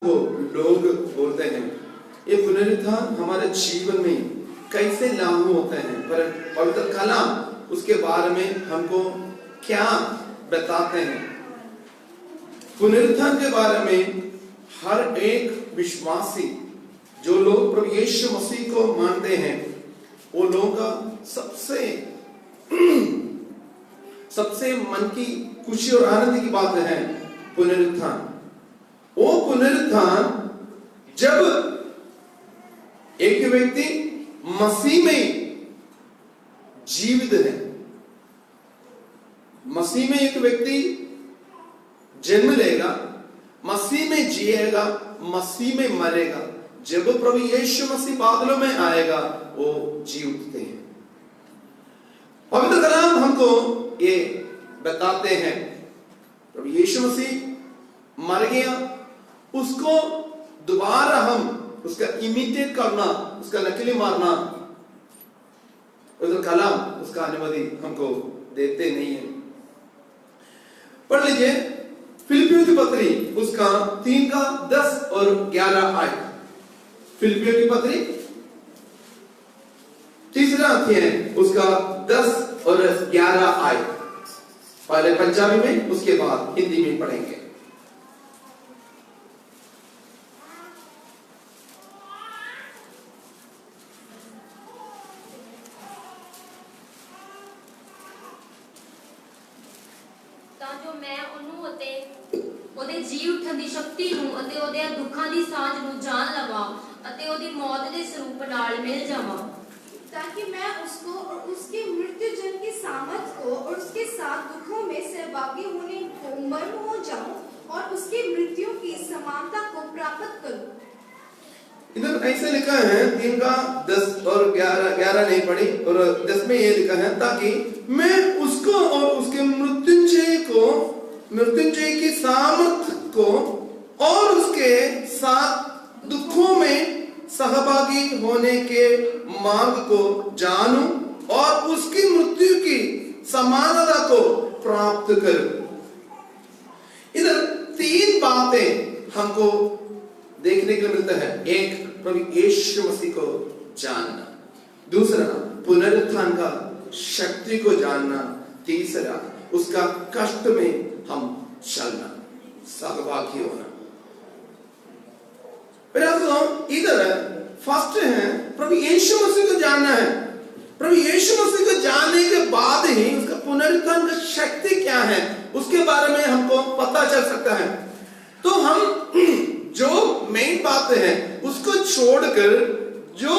को लोग बोलते हैं ये पुनरुत्थान हमारे जीवन में कैसे लागू होते हैं, पर पवित्र कलाम उसके बारे में हमको क्या बताते हैं। पुनरुत्थान के बारे में हर एक विश्वासी जो लोग प्रभु यीशु मसीह को मानते हैं वो लोगों का सबसे मन की खुशी और आनंद की बात है पुनरुत्थान। वो पुनरुत्थान जब एक व्यक्ति मसीह में जीवित है, मसीह में एक व्यक्ति जन्म लेगा, मसीह में जिएगा, मसीह में मरेगा, जब प्रभु यीशु मसीह बादलों में आएगा वो जी उठते हैं। पवित्र कलाम हमको ये बताते हैं प्रभु यीशु मसीह मर गया, उसको दोबारा हम उसका इमिटेट करना, उसका नकली मारना पवित्र कलाम उसका अनुमति हमको देते नहीं है। पढ़ लीजिए फिलिपियों की पत्री उसका 3 का 10 और 11 आयत। फिलिपियों की पत्री 3 अध्याय उसका 10 और 11 आयत। पहले पंजाबी में उसके बाद हिंदी में पढ़ेंगे। ਜੋ ਮੈਂ ਉਹਨੂੰ ਅਤੇ ਉਹਦੇ ਜੀ ਉੱਠਣ ਦੀ ਸ਼ਕਤੀ ਨੂੰ ਅਤੇ ਉਹਦੇ ਦੁੱਖਾਂ ਦੀ ਸਾਂਝ ਨੂੰ ਜਾਣ ਲਵਾਂ ਅਤੇ ਉਹਦੀ ਮੌਤ ਦੇ ਸਰੂਪ ਨਾਲ ਮਿਲ ਜਾਵਾਂ, ताकि मैं उसको और उसके मृत्यु जन की सामर्थ को और उसके साथ दुखों में सहभागी होने को मर्म हो जाऊं और उसकी मृत्यु की समानता को प्राप्त करूं। इधर ऐसे लिखा है 3 का 10 और 11 नहीं पढ़ी और 10 में ये लिखा है ताकि मैं उसको और उसके मृत्युंजय की सामर्थ को और उसके साथ दुखों में सहभागी होने के मार्ग को जानूं और उसकी मृत्यु की समानता को प्राप्त करूं। इधर 3 बातें हमको देखने के लिए मिलता है। एक, प्रभु यीशु मसीह को जानना। दूसरा, पुनरुत्थान का शक्ति को जानना। तीसरा, उसका कष्ट में हम चलना, सहभागी होना। इधर फर्स्ट है प्रभु यीशु मसीह को जानना है। प्रभु यीशु मसीह को जानने के बाद ही उसका पुनरुत्थान का शक्ति क्या है उसके बारे में हमको पता चल सकता है। तो हम जो मेन बात है उसको छोड़कर जो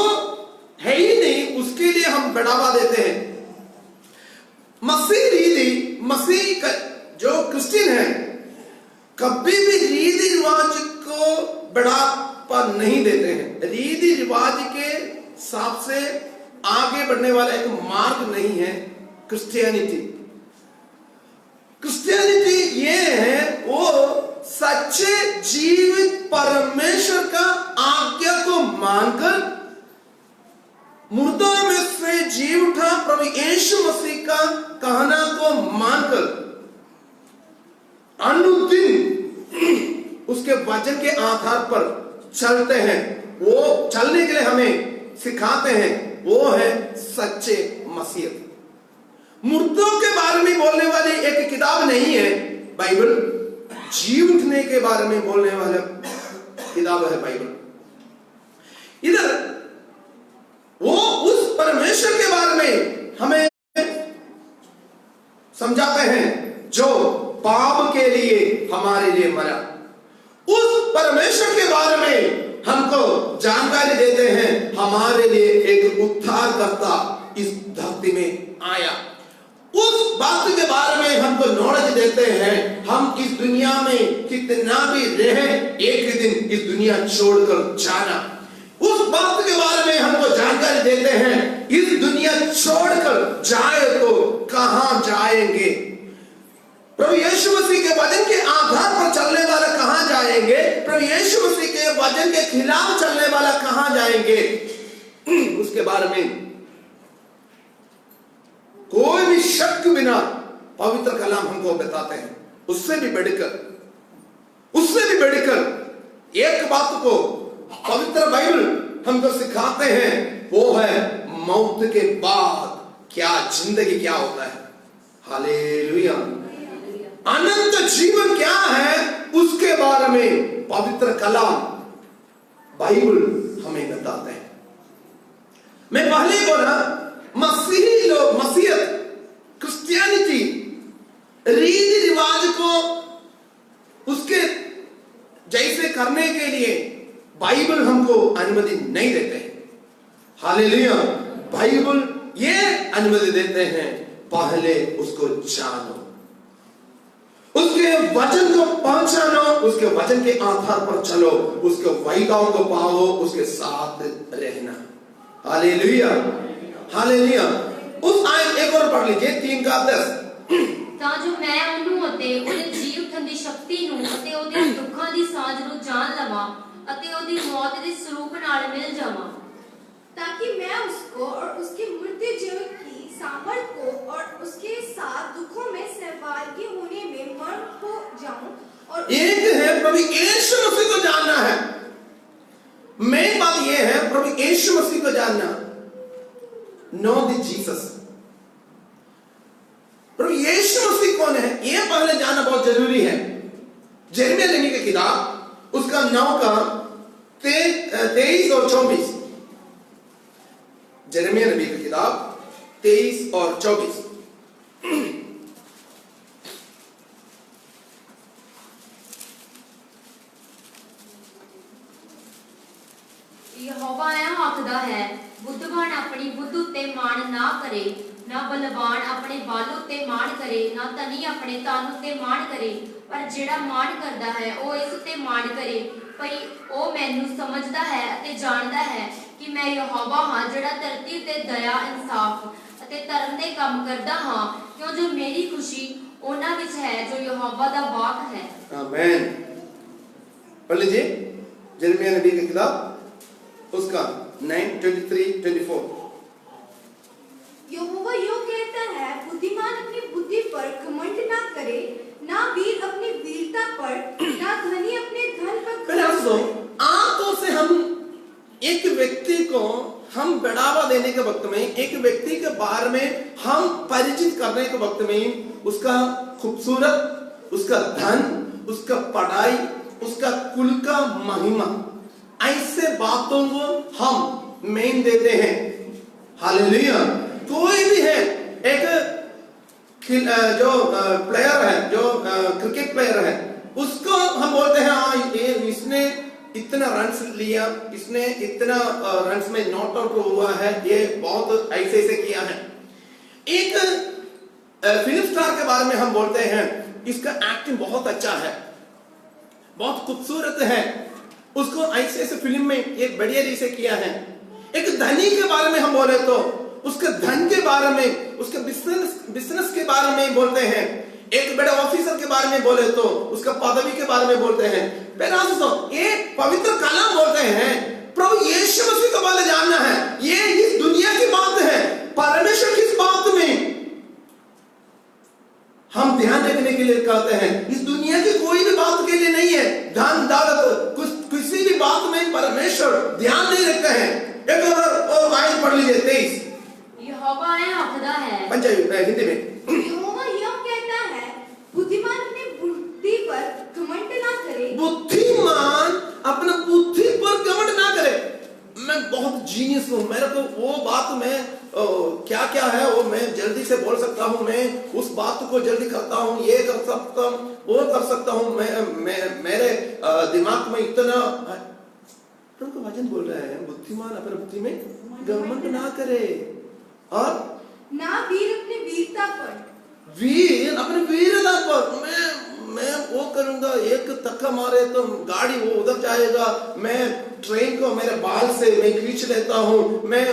है ही नहीं उसके लिए हम बढ़ावा देते हैं। मसीह का जो क्रिश्चियन है कभी भी रीति रिवाज को बढ़ावा नहीं देते हैं। रीति रिवाज के हिसाब से आगे बढ़ने वाला एक मार्ग नहीं है क्रिश्चियनिटी। क्रिश्चियनिटी ये है वो सच्चे जीवित परमेश्वर का आज्ञा को मानकर मुर्दों में से जी उठा प्रभु यीशु मसीह का कहना को मानकर अनुदिन उसके वचन के आधार पर चलते हैं। वो चलने के लिए हमें सिखाते हैं, वो है सच्चे मसीहत। मुर्दों के बारे में बोलने वाली एक किताब नहीं है बाइबल, जी उठने के बारे में बोलने वाला किताब है बाइबल। इधर वो उस परमेश्वर के बारे में हमें समझाते हैं जो पाप के लिए हमारे लिए मरा। उस परमेश्वर के बारे में हमको जानकारी देते हैं, हमारे लिए एक उद्धारकर्ता इस धरती में आया। उस बात के बारे में हमको नॉलेज देते हैं, हम इस दुनिया में कितना भी रहे एक दिन इस दुनिया छोड़कर जाना। उस बात के बारे में हमको जानकारी देते हैं, इस दुनिया छोड़कर जाए तो कहां जाएंगे। प्रभु यीशु मसीह के वचन के आधार पर चलने वाला कहां जाएंगे, प्रभु यीशु मसीह के वचन के खिलाफ चलने वाला कहां जाएंगे, उसके बारे में कोई भी शक बिना पवित्र कलाम हमको बताते हैं। उससे भी बढ़कर एक बात को पवित्र बाइबल हमको सिखाते हैं, वो है मौत के बाद क्या जिंदगी क्या होता है। हालेलुया। अनंत जीवन क्या है उसके बारे में पवित्र कलाम बाइबल हमें बताते हैं। मैं पहले बोला मसीही लोग, मसीहत, क्रिश्चियनिटी रीति रिवाज को उसके जैसे करने के लिए बाइबल हमको अनुमति नहीं देते हैं। हालेलुया। बाइबल ये अनुमति देते हैं, पहले उसको जानो, उसके वचन को पहचानो, उसके वचन के आधार पर चलो, उसके वायदाओं को पाओ, उसके साथ रहना। हालेलुया। हालेलुया। उस आयत एक और पढ़ लीजिए, 3:10। ਤਾਂ ਜੋ ਮੈਂ ਉਹਨੂੰ ਅਤੇ ਉਹਦੇ ਜੀ ਉੱਠਣ ਦੀ ਸ਼ਕਤੀ ਨੂੰ ਅਤੇ ਉਹਦੇ ਦੁੱਖਾਂ ਦੀ ਸਾਂਝ ਨੂੰ ਜਾਣ ਲਵਾਂ ਅਤੇ ਉਹਦੀ ਮੌਤ ਦੇ ਸਰੂਪ ਨਾਲ ਮਿਲ ਜਾਵਾਂ, ताकि मैं उसको और उसकी मृत्यु जीवन की सामर्थ को और उसके साथ दुखों में सहभागी होने में मर्म हो जाऊं। और एक है प्रभु यीशु मसीह को जानना है। मेन बात यह है प्रभु यीशु मसीह को जानना। Know the Jesus. प्रभु यीशु मसीह कौन है यह पहले जानना बहुत जरूरी है। यिर्मयाह नबी की किताब उसका 9 का 23 और 24। यिर्मयाह नबी की किताब 23 और 24। ਯਹੋਵਾ ਇਹ ਆਖਦਾ ਹੈ, ਬੁੱਧਵਾਨ ਆਪਣੀ ਬੁੱਧ ਉੱਤੇ ਮਾਣ ਨਾ ਕਰੇ, ਨਾ ਬਲਵਾਨ ਆਪਣੇ ਬਲ ਉੱਤੇ ਮਾਣ ਕਰੇ, ਨਾ ਧਨੀ ਆਪਣੇ ਧਨ ਉੱਤੇ ਮਾਣ ਕਰੇ, ਪਰ ਜਿਹੜਾ ਮਾਣ ਕਰਦਾ ਹੈ ਉਹ ਇਸ ਉੱਤੇ ਮਾਣ ਕਰੇ ਭਈ ਉਹ ਮੈਨੂੰ ਸਮਝਦਾ ਹੈ ਅਤੇ ਜਾਣਦਾ ਹੈ ਕਿ ਮੈਂ ਯਹੋਵਾ ਹਾਂ, ਜਿਹੜਾ ਧਰਤੀ ਤੇ ਦਇਆ, ਇਨਸਾਫ ਅਤੇ ਧਰਮ ਦੇ ਕੰਮ ਕਰਦਾ ਹਾਂ, ਕਿਉਂ ਜੋ ਮੇਰੀ ਖੁਸ਼ੀ ਉਹਨਾਂ ਵਿੱਚ ਹੈ ਜੋ ਯਹੋਵਾ ਦਾ ਵਾਕ है। आमीन। पढ़ लीजिए यिर्मयाह नबी की किताब उसका 9:23-24। यहोवा यूं कहता है, बुद्धिमान अपनी बुद्धि पर घमंड ना करे, ना वीर अपनी वीरता पर, ना धनी अपने धन पर घमंड करे। आंखों से हम एक व्यक्ति को हम बढ़ावा देने के वक्त में, एक व्यक्ति के बारे में हम परिचित करने के वक्त में उसका खूबसूरत, उसका धन, उसका पढ़ाई, उसका कुल का महिमा, ऐसे बातों को हम मेन देते हैं। हालेलुया। कोई भी है, एक जो प्लेयर है, जो क्रिकेट प्लेयर है, उसको हम बोलते हैं हाँ इसने इतना रन्स लिया, इसने इतना रन्स में नॉट आउट हुआ है, ये बहुत ऐसे ऐसे किया है। एक फिल्म स्टार के बारे में हम बोलते हैं इसका एक्टिंग बहुत अच्छा है, बहुत खूबसूरत है, उसको ऐसे ऐसे फिल्म में एक बढ़िया रीसे किया है। एक धनी के बारे में हम बोले तो उसके धन के बारे में, उसके बिजनेस के बारे में बोलते हैं। एक बड़े ऑफिसर के बारे में बोले तो उसका पदवी के बारे में बोलते हैं। ये पवित्र कलाम बोलते हैं प्रभु यीशु मसीह को पहले जानना है। ये इस दुनिया की बात है, परमेश्वर की बात में हम ध्यान रखने के लिए कहते हैं। इस दुनिया की कोई भी बात के लिए नहीं है। धन दौलत किसी भी बात में परमेश्वर ध्यान नहीं रखते हैं। एक और आयत पढ़ लीजिए 23। यहोवा यह आखदा है, हिंदी में यहोवा यूं कहता है, बुद्धिमान अपनी बुद्धि पर घमंड ना करे। बुद्धिमान अपना बुद्धि पर घमंड ना करे। मैं बहुत जीनियस हूँ, मेरे को वो बात में क्या क्या है वो मैं जल्दी से बोल सकता हूँ, मैं उस बात को जल्दी करता हूँ, ये कर सकता हूँ, वो कर सकता हूँ, मैं मेरे दिमाग में इतना तो वचन बोल रहा है बुद्धिमान अपने बुद्धि में घमंड ना करे और ना वीर अपनी वीरता पर, वीर अपने वीरता पर। मैं वो करूंगा, एक धक्का मारे तो गाड़ी वो उधर जाएगा, मैं ट्रेन को मेरे बाल से मैं खींच लेता हूँ, मैं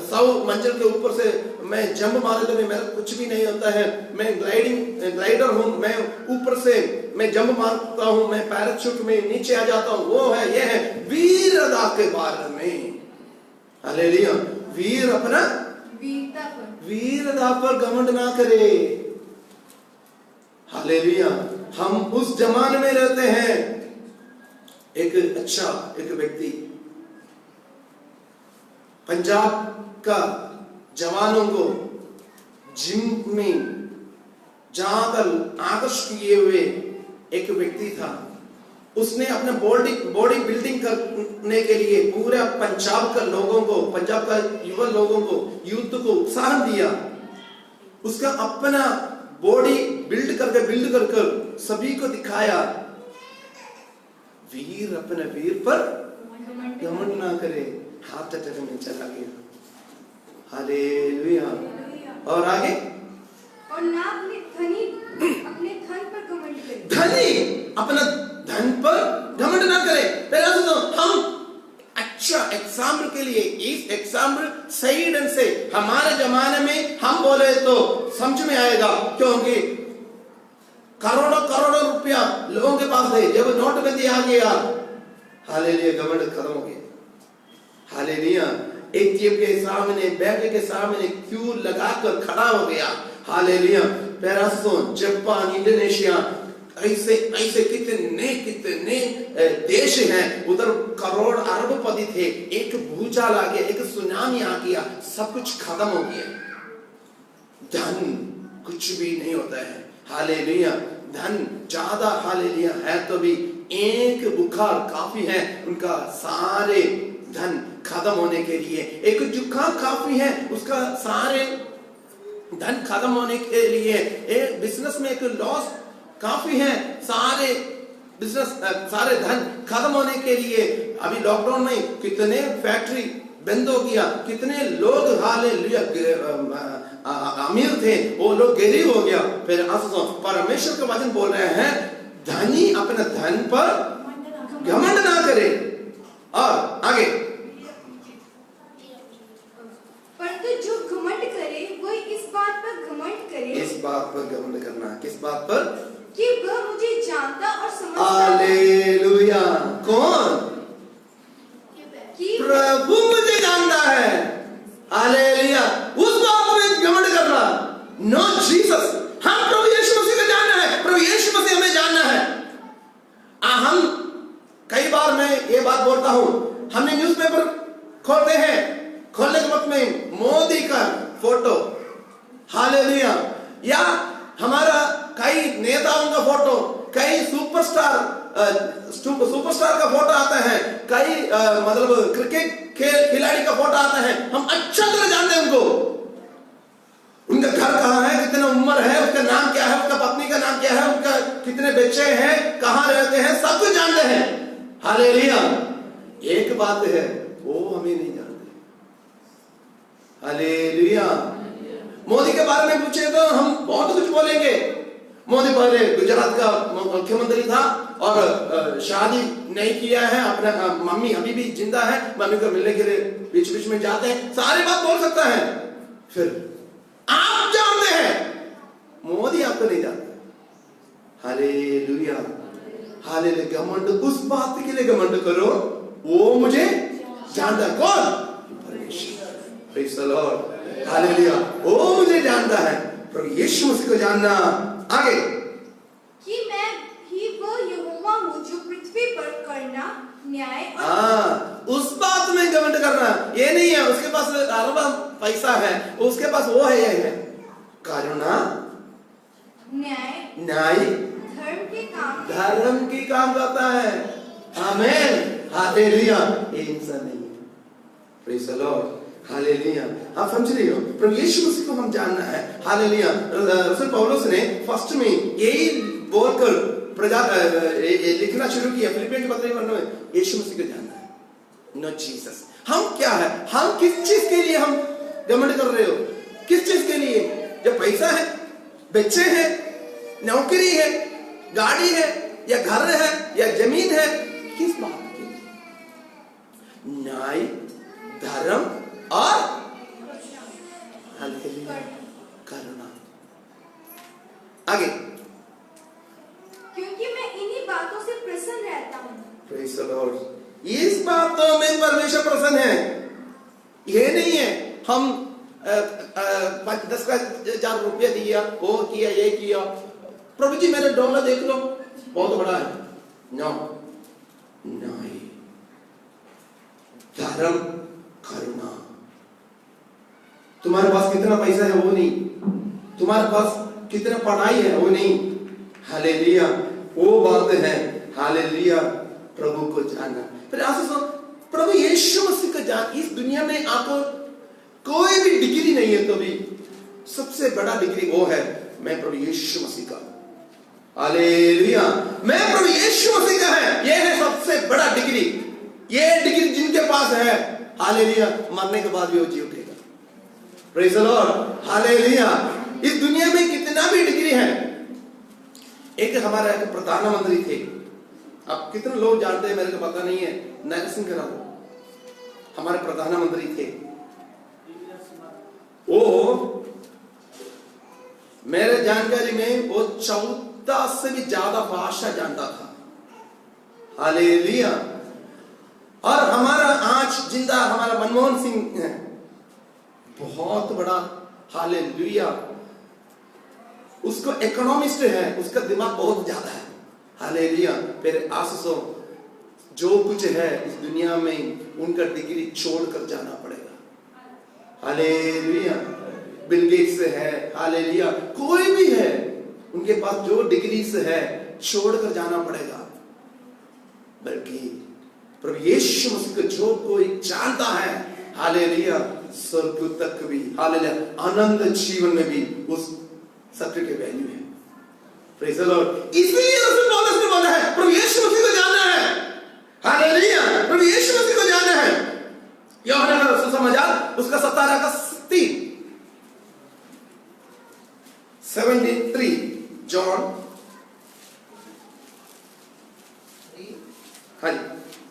100 मंजिल के ऊपर से मैं जंप मारे तो मेरा कुछ भी नहीं होता है। मैं ग्लाइडर हूँ, मैं ऊपर से मैं जंप मारता हूँ, मैं पैराशूट में नीचे आ जाता हूँ। वो है, ये है वीरता के बारे में। हालेलुया। वीर अपना वीरता पर घमंड ना करे। हालेलुया। हम उस जमाने में रहते हैं एक अच्छा एक व्यक्ति पंजाब का जवानों को जिम में जाकर आकर्षित किए हुए एक व्यक्ति था। उसने अपने बॉडी बिल्डिंग करने के लिए पूरा पंजाब का लोगों को, पंजाब का युवा लोगों को, यूथ को उत्साह दिया। उसका अपना बॉडी बिल्ड कर सभी को दिखाया। वीर अपने वीर पर घमंड ना करे, हार्ट अटैक में चला गया। हालेलुया। और आगे, और ना अपने धन पर घमंड करे। धनी अपना धन पर घमंड ना करे। पहला तो हम अच्छा एग्जाम्पल के लिए, इस एग्जाम्पल सही ढंग से हमारे जमाने में हम बोले तो समझ में आएगा, क्योंकि करोड़ों करोड़ों रुपया लोगों के पास थे। जब नोटबंदी आ गया, हालेलुया, घमंड खत्म हो गया। हालेलुया। एटीएम के सामने, बैंक के सामने क्यू लगाकर खड़ा हो गया। हालेलुया। पैरासोन, जापान, इंडोनेशिया, ऐसे ऐसे कितने देश हैं, उधर करोड़ अरबपति थे। एक भूचाल आ गया, एक सुनामी आ गया, सब कुछ खत्म हो गया। धन कुछ भी नहीं होता है। हालेलुया। धन ज्यादा हालेलुया है तो भी एक बुखार काफी है उनका सारे धन खत्म होने के लिए। एक जुकाम काफी है उसका सारे धन खत्म होने के लिए। एक बिजनेस में एक लॉस काफी है, सारे बिजनेस सारे धन खत्म होने के लिए। अभी लॉकडाउन में कितने फैक्ट्री बंद हो गया, कितने लोग हालेलुया अमीर थे, वो लोग गरीब हो गया। फिर परमेश्वर का वचन बोल रहे हैं, धनी अपने धन पर घमंड ना करे। और आगे, परंतु जो घमंड करे वो इस बात पर घमंड करे, इस बात पर घमंड करना, किस बात पर? कि वह मुझे जानता और समझता है। हालेलुया। कौन? कि प्रभु मुझे जानता है। हालेलुया। उस बात में घमंड करना, नो जीसस। हम प्रभु यीशु मसीह को जानना है, प्रभु यीशु मसीह हमें जानना है। हम कई बार मैं ये बात बोलता हूं, हमने न्यूज़पेपर खोलते हैं, खोलने के वक्त में मोदी का फोटो, हालेलुया, या हमारा कई नेताओं का फोटो, कई सुपरस्टार का फोटो आता है, कई मतलब क्रिकेट खिलाड़ी का फोटो आता है। हम अच्छा तरह जानते हैं उनको, उनका घर कहाँ है, कितना उम्र है, उसका नाम क्या है, उसका पत्नी का नाम क्या है, उनका कितने बच्चे हैं, कहाँ रहते हैं, सब कुछ जानते हैं। हालेलुया। एक बात है, वो हमें नहीं जानते। हालेलुया। मोदी के बारे में पूछे तो हम बहुत कुछ बोलेंगे। मोदी पहले गुजरात का मुख्यमंत्री था और शादी नहीं किया है, अपना मम्मी अभी भी जिंदा है, मम्मी को मिलने के लिए बीच बीच में जाते हैं, सारी बात बोल सकता है। फिर आप जानते हैं, मोदी आपको नहीं जानता। हालेलुया। हालेलुया। घमंड उस बात के लिए घमंड करो, वो मुझे जानता है। कौन? परमेश्वर। Praise the Lord. हालेलुया। वो मुझे जानता है, प्रभु यीशु मसीह को जानना। आगे, कि मैं ही वो यहोवा हूँ जो पृथ्वी पर करना, न्याय और उस बात में घमंड करना ये नहीं है उसके पास अरबा पैसा है, उसके पास वो है, ये है करुणा, न्याय, धर्म की काम करता है। आमीन। हालेलुया। ये इंसान नहीं है। Praise the Lord. हालेलुया। आप समझ रहे हो, प्रभु यीशु मसीह को हम जानना है। हालेलुया। रसूल पौलुस ने फर्स्ट में यही बोलकर लिखना शुरू किया, फिलिपियों के पत्र में, यीशु मसीह को जानना है, नो जीसस। हम क्या है, हम किस चीज के लिए हम घमंड कर रहे हो? किस चीज के लिए? जब पैसा है, बच्चे हैं, नौकरी है, गाड़ी है, या घर है, या जमीन है, किस बात के लिए? न्याय, धर्म और करुणा। आगे, क्योंकि मैं इन्हीं बातों से प्रसन्न रहता हूँ। Praise the Lord. इस बातों में परमेश्वर प्रसन्न है। ये नहीं है हम 10,000 रुपया दिया, वो किया, ये किया, प्रभु जी मेरे डॉलर देख लो बहुत बड़ा है। नो नो, परम करुणा। तुम्हारे पास कितना पैसा है वो नहीं, तुम्हारे पास कितना पढ़ाई है वो नहीं, हालेलुया, वो बात है हालेलुया प्रभु को जानना। फिर आशीष प्रभु यीशु मसीह को जान। इस दुनिया में आपको कोई भी डिग्री नहीं है, तो भी सबसे बड़ा डिग्री वो है, मैं प्रभु यीशु मसीह का, हालेलुया, मैं प्रभु यीशु मसीह का है। ये है सबसे बड़ा डिग्री। ये डिग्री जिनके पास है, हालेलुया, मरने के बाद भी वो जी उठेगा। Praise the Lord, hallelujah. इस दुनिया में कितना भी डिग्री है। एक हमारा एक प्रधानमंत्री थे, अब कितने लोग जानते हैं मेरे को पता नहीं है, नरसिंह राव हमारे प्रधानमंत्री थे। वो मेरे जानकारी में वो 14 से भी ज्यादा भाषा जानता था, हालेलुया। और हमारा आज जिंदा हमारा मनमोहन सिंह है, बहुत बड़ा, हालेलुया, उसको इकोनॉमिस्ट है, उसका दिमाग बहुत ज्यादा है, हालेलुया। फिर आशीषों जो कुछ है इस दुनिया में उनका डिग्री छोड़कर जाना पड़ेगा, हालेलुया। बिल गेट्स है, हालेलुया, कोई भी है, उनके पास जो डिग्री से है छोड़कर जाना पड़ेगा। बल्कि प्रभु यीशु मसीह को जो कोई जानता है, हालेलुया, स्वर्ग तक भी, हालेलुया, आनंद जीवन में भी उस सत्य के वैल्यू है। Praise the Lord. इसलिए रसूल पौलुस ने बोला है प्रभु यीशु मसीह को जानना है, हालेलुया, प्रभु यीशु मसीह को जानना है। यूहन्ना का सुसमाचार उसका 17 का 73 जॉन, हाँ जी।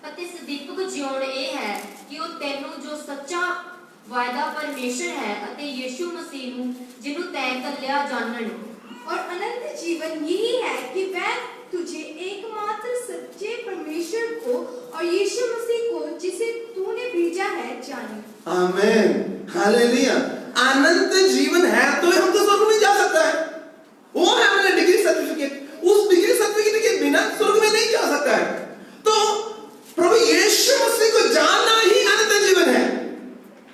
ਅਤੇ ਸਦੀਪਕ ਜਿਉਣ ਇਹ ਹੈ ਕਿ ਉਹ ਤੈਨੂੰ ਜੋ ਸੱਚਾ ਵਾਅਦਾ ਪਰਮੇਸ਼ਰ ਹੈ ਅਤੇ ਯੀਸ਼ੂ ਮਸੀਹ ਨੂੰ ਜਿਹਨੂੰ ਤੈਂ ਘੱਲਿਆ ਜਾਣਨ। और अनंत जीवन यही है कि वह तुझे एकमात्र सच्चे परमेश्वर को और यीशु मसीह को जिसे तूने भेजा है जाने। आमीन, हालेलुया। अनंत जीवन है तो हम तो स्वर्ग में जा सकता है, वो है हमारा डिग्री सर्टिफिकेट। उस डिग्री सर्टिफिकेट के बिना स्वर्ग में नहीं जा सकता है। तो प्रभु यीशु मसीह को जानना ही अनंत जीवन है।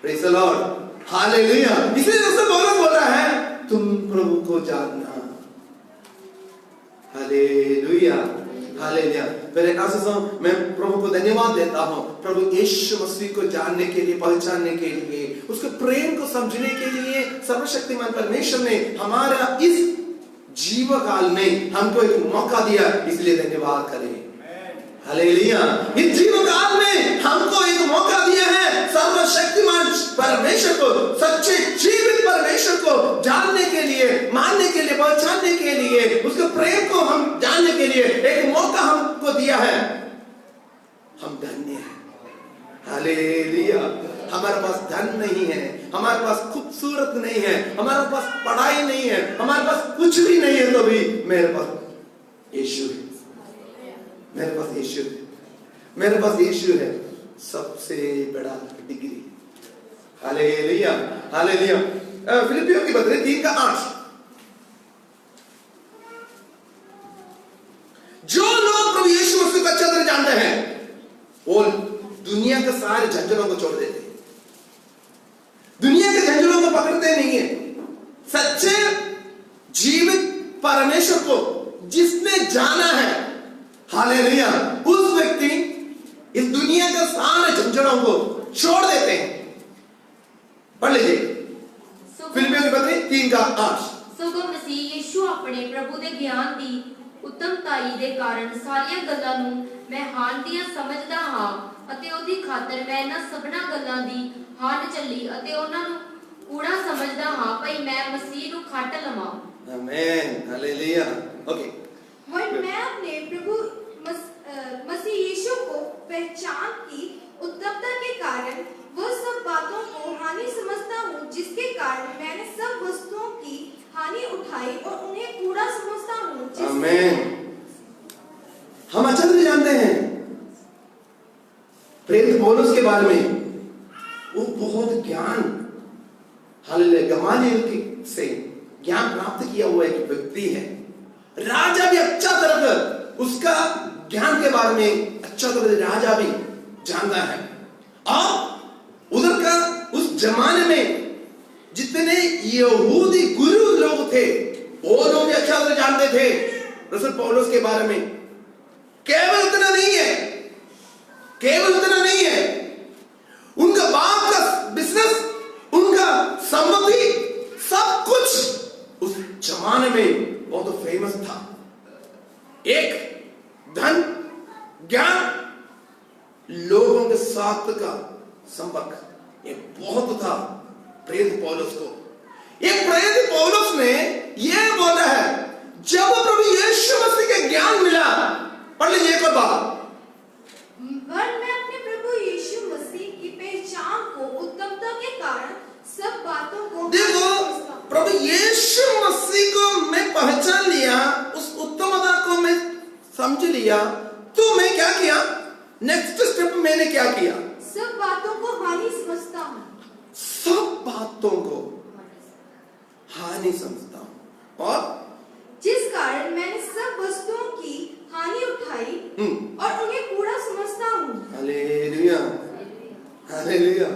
Praise the Lord, hallelujah. इसलिए रसूल पौलुस बोल रहा है तुम प्रभु को जानना, हालेलुया, हालेलुया। पहले आशीषों मैं प्रभु को धन्यवाद देता हूं, प्रभु यीशु मसीह को जानने के लिए, पहचानने के लिए, उसके प्रेम को समझने के लिए सर्वशक्तिमान परमेश्वर ने हमारा इस जीवन काल में हमको एक मौका दिया, इसलिए धन्यवाद करें, हालेलुया। इस जीवन काल में हमको एक मौका दिया है सर्वशक्तिमान परमेश्वर को, सच्चे जीवित परमेश्वर को जानने के लिए, मानने के लिए, पहचानने के लिए, उसके प्रेम को हम जानने के लिए एक मौका हमको दिया है। हम धन्य हैं, हालेलुया। हमारे पास धन नहीं है, हमारे पास खूबसूरत नहीं है, हमारे पास पढ़ाई नहीं है, हमारे पास कुछ भी नहीं है, तो भी मेरे पास यीशु है, मेरे पास यीशु है, मेरे पास यीशु है, सबसे बड़ा डिग्री, हालेलुया, हालेलुया। फिलिपियों की पत्री 3 का 8, जो लोग प्रभु यीशु मसीह को अच्छी तरह जानते हैं वो दुनिया के सारे झंझटों को छोड़ देते हैं, दुनिया के झंझटों को पकड़ते नहीं है। सच्चे जीवित परमेश्वर को जिसने जाना है, हालेलुया, उस व्यक्ति इस दुनिया के सारे झंझटों को छोड़ देते हैं। पढ़ लीजिए फिलिपियों की पत्री 3 का 8। ਸਗੋਂ ਮਸੀਹ ਯੀਸ਼ੂ ਆਪਣੇ ਪ੍ਰਭੂ ਦੇ ਗਿਆਨ ਦੀ ਉਤਮਤਾਈ ਦੇ ਕਾਰਨ ਸਾਰੀਆਂ ਗੱਲਾਂ ਨੂੰ ਮੈਂ ਹਾਨ ਦੀਆਂ ਸਮਝਦਾ ਹਾਂ ਅਤੇ ਉਹਦੀ ਖਾਤਰ ਮੈਂ ਇਹਨਾਂ ਸਭਨਾਂ ਗੱਲਾਂ ਦੀ ਹਾਨ ਚੱਲੀ ਅਤੇ ਉਹਨਾਂ ਨੂੰ ਕੂੜਾ ਸਮਝਦਾ ਹਾਂ ਭਈ ਮੈਂ ਮਸੀਹ ਨੂੰ ਖੱਟ ਲਵਾਂ। आमीन, हालेलुया। ओके, और मैं अपने प्रभु मसीह यीशु को पहचान की उत्तमता के कारण वह सब बातों को हानि समझता हूँ जिसके कारण मैंने सब वस्तुओं की हानि उठाई और उन्हें कूड़ा समझता हूँ। आमीन। हम अच्छा नहीं जानते हैं प्रेरित पौलुस के बारे में, वो बहुत ज्ञान, हालेलुया, गमालियल से ज्ञान प्राप्त किया हुआ एक व्यक्ति है। राजा भी अच्छा तरह उसका ज्ञान के बारे में अच्छा तरह राजा भी जानता है। और उधर का उस जमाने में जितने यहूदी गुरु लोग थे वो लोग भी अच्छा से जानते थे रसूल पौलुस के बारे में। केवल उतना नहीं है, केवल उतना नहीं है, उनका बाप का बिजनेस, उनका संपत्ति, सब कुछ उस जमाने में बहुत फेमस था। एक धन, ज्ञान, लोगों के साथ का संपर्क, ये बहुत था प्रेरित पौलुस को। एक प्रेरित पौलुस ने यह बोला है, जब प्रभु यीशु मसीह के ज्ञान मिला, पढ़ लीजिए एक बात, पर मैं अपने प्रभु यीशु मसीह की पहचान को उत्तमता के कारण सब बातों को देखो प्रभु यीशु मसीह को मैं पहचान लिया, उस उत्तमता को मैं समझ लिया, तो मैं क्या किया, नेक्स्ट स्टेप मैंने क्या किया, सब बातों को हानि समझता हूँ, सब बातों को हानि समझता हूं, और जिस कारण मैंने सब वस्तुओं की हानि उठाई और उन्हें कूड़ा समझता हूँ। Hallelujah, hallelujah.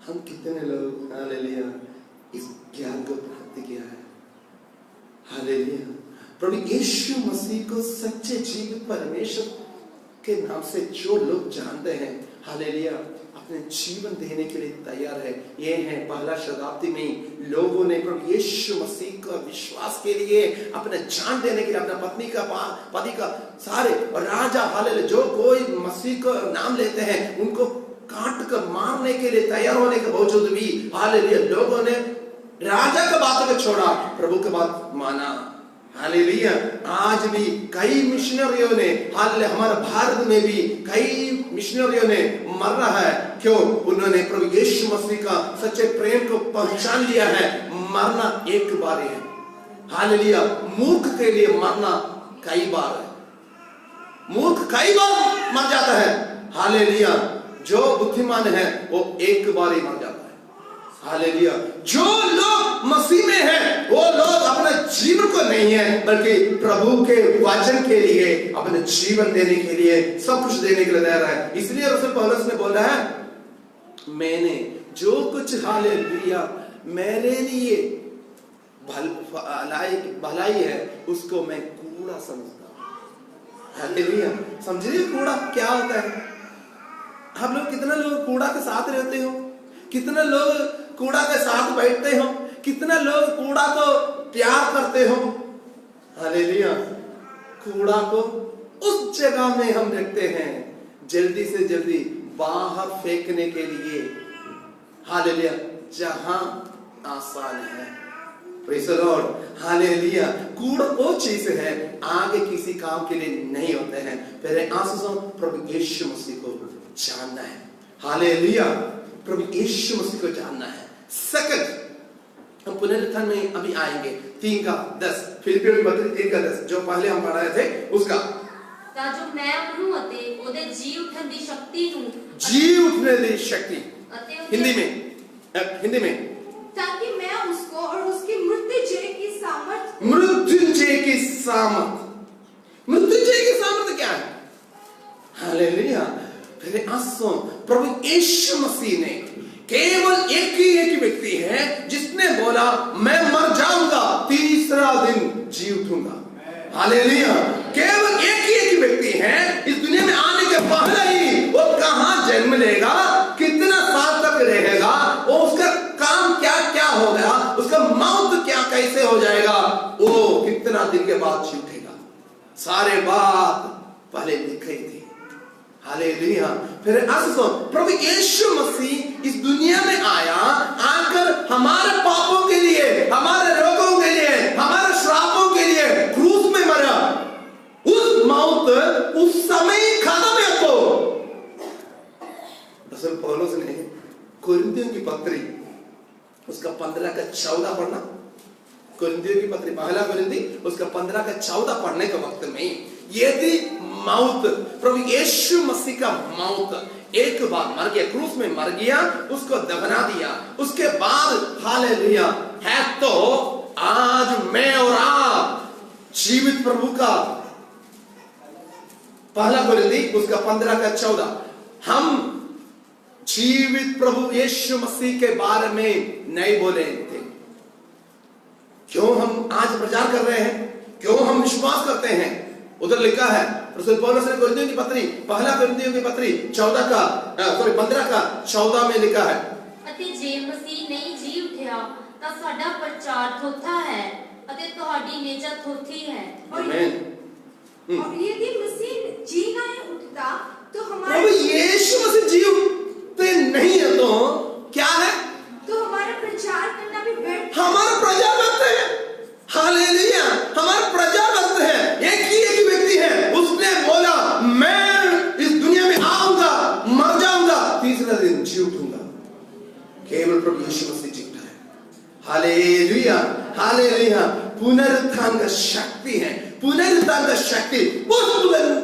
हम कितने लोग हालेलुया इस ज्ञान को प्राप्त किया है। हालेलुया। प्रभु यीशु मसीह को सच्चे जीवित परमेश्वर के नाम से जो लोग जानते हैं, हालेलुया, अपने जीवन देने के लिए तैयार है। ये है पहला शताब्दी में लोगों ने प्रभु यीशु मसीह का विश्वास के लिए अपने जान देने के लिए, अपना पत्नी का पति का सारे और राजा, हालेलुया, जो कोई मसीह का नाम लेते हैं उनको काट कर मारने के लिए तैयार होने के बावजूद भी, हालेलुया, लोगों ने राजा का बातों को छोड़ा, प्रभु की बात माना। हालेलुया। आज भी कई मिशनरियों ने, हालेलुया, हमारे भारत में भी कई मिशनरियों ने मर रहा है। क्यों? उन्होंने प्रभु यीशु मसीह का सच्चे प्रेम को पहचान लिया है। मरना एक बार है, हालेलुया। मूर्ख के लिए मरना कई बार है, मूर्ख कई बार मर जाता है, हालेलुया। जो बुद्धिमान है वो एक बार ही मर जाता है, हालेलुया। जो लोग मसीह में हैं वो लोग अपने जीवन को नहीं है बल्कि प्रभु के वचन के लिए अपने जीवन देने के लिए, सब कुछ देने के लिए तैयार है। इसलिए रसूल पौलुस ने बोला है, मैंने जो कुछ, हालेलुया, मेरे लिए भलाई है उसको मैं कूड़ा समझता हूं। हालेलुया। समझिए कूड़ा क्या होता है। आप लोग कितना लोग कूड़ा के साथ रहते हो, कितना लोग कूड़ा के साथ बैठते हो, कितना लोग कूड़ा को प्यार करते हो। हालेलुया। कूड़ा को उस जगह में हम रखते हैं जल्दी से जल्दी बाहर फेंकने के लिए, हालेलुया, जहां आसान है। Praise the Lord. हालेलुया। कूड़ा वो चीज है आगे किसी काम के लिए नहीं होते हैं। पहले आंसू प्रभु यीशु मसीह को जानना है। हालेलुया। प्रभु यीशु मसीह को जानना है। सेकंड, हम पुनरुत्थान में अभी आएंगे 3:10, फिलिपियों 3:10 जो पहले हम पढ़ाए थे उसका। ਤਾਂ ਜੋ ਮੈਂ ਉਹਨੂੰ ਅਤੇ ਉਹਦੇ ਜੀ ਉੱਠਣ ਦੀ ਸ਼ਕਤੀ ਨੂੰ, जी उठने की शक्ति, हिंदी में ताकि मैं उसको और उसकी मृत्युंजय की सामर्थ, मृत्युंजय की सामर्थ। मृत्युंजय की सामर्थ क्या है? हालेलुया। फिर आंसू प्रभु यीशु मसीह ने केवल एक ही व्यक्ति है जिसने बोला मैं मर जाऊंगा, तीसरा दिन जी उठूंगा। हालेलुया। केवल एक ही व्यक्ति है इस दुनिया में आने के पहले ही वो कहां जन्म लेगा, कितना साल तक रहेगा, वो उसका काम क्या क्या होगा, उसका मौत क्या कैसे हो जाएगा, वो कितना दिन के बाद जी उठेगा, सारे बात पहले लिखी थी। हालेलुया। फिर आंसू प्रभु यीशु मसीह इस दुनिया में आया, आकर हमारे पापों के लिए, हमारे रोगों के लिए, हमारे श्रापों के लिए क्रूस में मरा। उस मौत उस समय खत्म है। तो रसूल पौलुस ने कुरिन्थियों की पत्री उसका 15:14 पढ़ना, कुरिन्थियों की पत्री पहला कुरिन्थी उसका 15:14 पढ़ने के वक्त में यदि मौत, प्रभु यीशु मसीह का मौत एक बार मर गया, क्रूस में मर गया, उसको दफना दिया, उसके बाद हालेलुया है, तो आज मैं और आप जीवित प्रभु का, पहला कुरिन्थी उसका 15:14, हम जीवित प्रभु यीशु मसीह के बारे में नहीं बोले थे। क्यों हम आज प्रचार कर रहे हैं, क्यों हम विश्वास करते हैं? उधर लिखा है रसूल पौलुस ने कुरिन्थियों की पत्री, पहला कुरिन्थियों की पत्री 15 का 14 में लिखा है, ਅਤੇ ਜੇ ਮਸੀਹ ਨਹੀਂ ਜੀ ਉਠਿਆ ਤਾਂ ਸਾਡਾ ਪ੍ਰਚਾਰ ਥੋਥਾ ਹੈ ਅਤੇ ਤੁਹਾਡੀ ਨੇਜਾ ਥੋਥੀ ਹੈ। आमीन। और यदि मसीह जी नहीं उठता तो हमारा प्रभु यीशु मसीह जी उठते नहीं है तो क्या है? तो हमारा प्रचार करना भी व्यर्थ। हमारा प्रजा भक्त है, हालेलुया, हमारा प्रजा भक्त है। एक ही व्यक्ति है, उसने बोला मैं इस दुनिया में आऊंगा, मर जाऊंगा, तीसरा दिन जी उठूंगा। केवल प्रभु यीशु मसीह जी उठा है। Hallelujah, hallelujah. पुनरुत्थान का शक्ति है, पुनरुत्थान का शक्ति, उस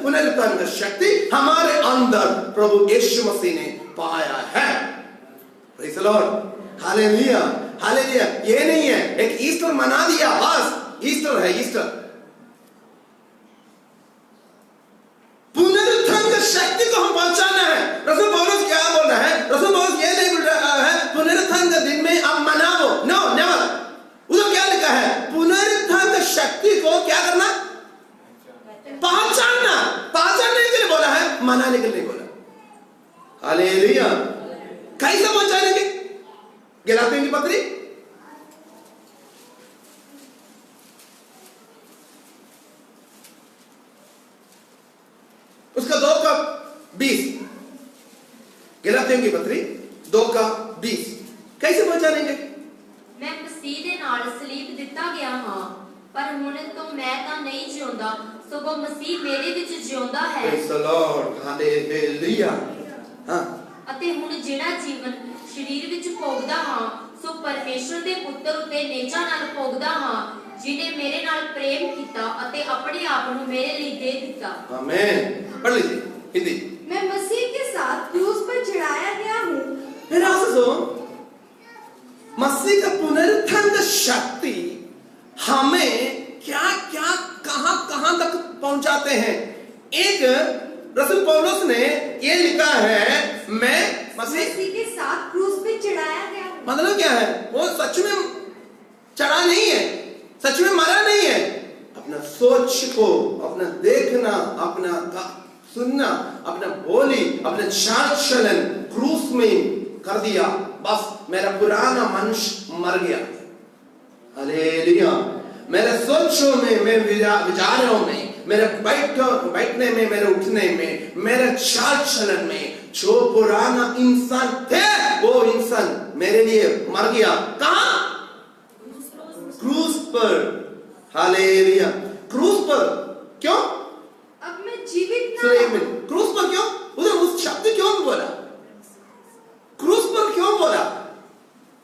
पुनरुत्थान का शक्ति हमारे अंदर प्रभु यीशु मसीह ने पाया है। Praise the Lord, hallelujah, hallelujah. ये नहीं है एक ईस्टर मना दिया बस, ईस्टर है ईस्टर। पुनरुत्थान की शक्ति को हम पहचाना है। रसूल पौलुस क्या बोल रहा है? रसूल पौलुस ये नहीं बोल रहा है पुनरुत्थान के दिन में आप मनाओ, नो नेवर। उधर क्या लिखा है? पुनरुत्थान की शक्ति को क्या करना? पहचानना। पहचानने के लिए बोला है, मनाने के लिए बोला। हालेलुया। कैसे पहचानेंगे? गलातियों की पत्री उसका 2:20, गलातियों की पत्री 2:20 कैसे पहचानेंगे? ਮੈਂ ਮਸੀਹ ਦੇ ਨਾਲ ਸਲੀਬ ਦਿੱਤਾ ਗਿਆ ਹਾਂ, ਪਰ ਹੁਣ ਤੋਂ ਮੈਂ ਤਾਂ ਨਹੀਂ ਜਿਉਂਦਾ, ਸਗੋਂ ਮਸੀਹ ਮੇਰੇ ਵਿੱਚ ਜਿਉਂਦਾ ਹੈ। Praise the Lord, hallelujah। हाँ, ਅਤੇ ਹੁਣ ਜਿਹੜਾ ਜੀਵਨ ਸਰੀਰ ਵਿੱਚ ਭੋਗਦਾ ਹਾਂ ਸੋ ਪਰਮੇਸ਼ਰ ਦੇ ਪੁੱਤਰ ਉਤੇ ਨੇਜਾ ਨਾਲ ਭੋਗਦਾ ਹਾਂ, ਜਿਨੇ ਮੇਰੇ ਨਾਲ ਪ੍ਰੇਮ ਕੀਤਾ ਅਤੇ ਆਪਣੇ ਆਪ ਨੂੰ ਮੇਰੇ ਲਈ ਦੇ ਦਿੱਤਾ। आमीन। पढ़ लीजिए हिंदी। मैं मसीह के साथ क्रूस पर चढ़ाया गया हूँ। मेरे आवाज़ सुनो। मसीह का पुनरुत्थान का शक्ति हमें क्या क्या कहां कहां तक पहुंचाते हैं? एक रसूल पौलुस ने ये लिखा है मैं मसीह के साथ क्रूस पे चढ़ाया गया हूँ। मतलब क्या है? वो सच में चढ़ा नहीं है, सच में मरा नहीं है। अपना सोच को, अपना देखना, अपना सुनना, अपना बोली, अपना चाल चलन क्रूस में कर दिया। बस मेरा पुराना मनुष्य मर गया। हालेलुया। मेरे सोचों में, मेरे विचारों में, मेरे बैठने में, मेरे उठने में, मेरे चाल चलन में जो पुराना इंसान थे वो इंसान मेरे लिए मर गया। कहां? क्रूस पर। हालेलुया। क्रूस पर क्यों? अब मैं जीवित ना सुनिए एक मिनट, क्रूस पर क्यों? उधर उस शब्द क्यों बोला? क्रूस पर क्यों बोला?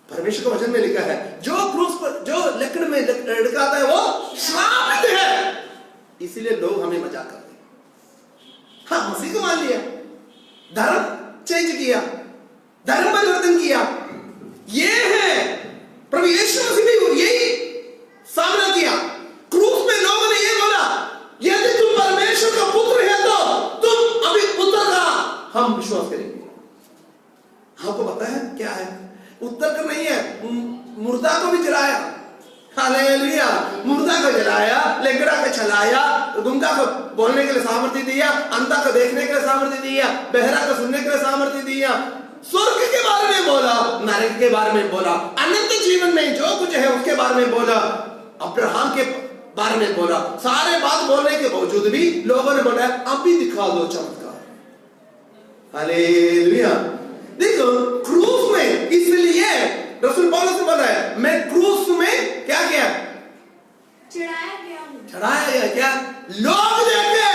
परमेश्वर के वचन में लिखा है जो क्रूस पर, जो लकड़ में लटकाता है वो श्रापित है। इसीलिए लोग हमें मजाक करते हैं। हाँ, मसीह को मान लिया, धर्म चेंज किया, धर्म परिवर्तन किया। ये है प्रभु यीशु मसीह ने यही सामना किया। क्रूस में लोगों ने ये बोला यदि तुम परमेश्वर का पुत्र है तो तुम अभी उत्तर का हम विश्वास करेंगे। आपको पता है क्या है? उत्तर का नहीं है, मुर्दा को भी जलाया। हालेलुया। मुर्दा को जलाया, लेगड़ा को चलाया, गुंगा को बोलने के लिए सामर्थ्य दिया, अंधा को देखने के लिए सामर्थ्य दिया, बहरा को सुनने के लिए सामर्थ्य दिया। स्वर्ग के बारे में बोला, नरक के बारे में बोला, अनंत जीवन में जो कुछ है उसके बारे में बोला, अब्राहम के बारे में बोला। सारे बात बोलने के बावजूद भी लोगों ने बोला अब भी दिखा दो चमत्कार। हालेलुया। देखो क्रूस में, इसलिए रसूल पौलुस ने बोला है मैं क्रूस में क्या किया? चढ़ाया गया हूँ। चढ़ाया गया। क्या? लोग देखे,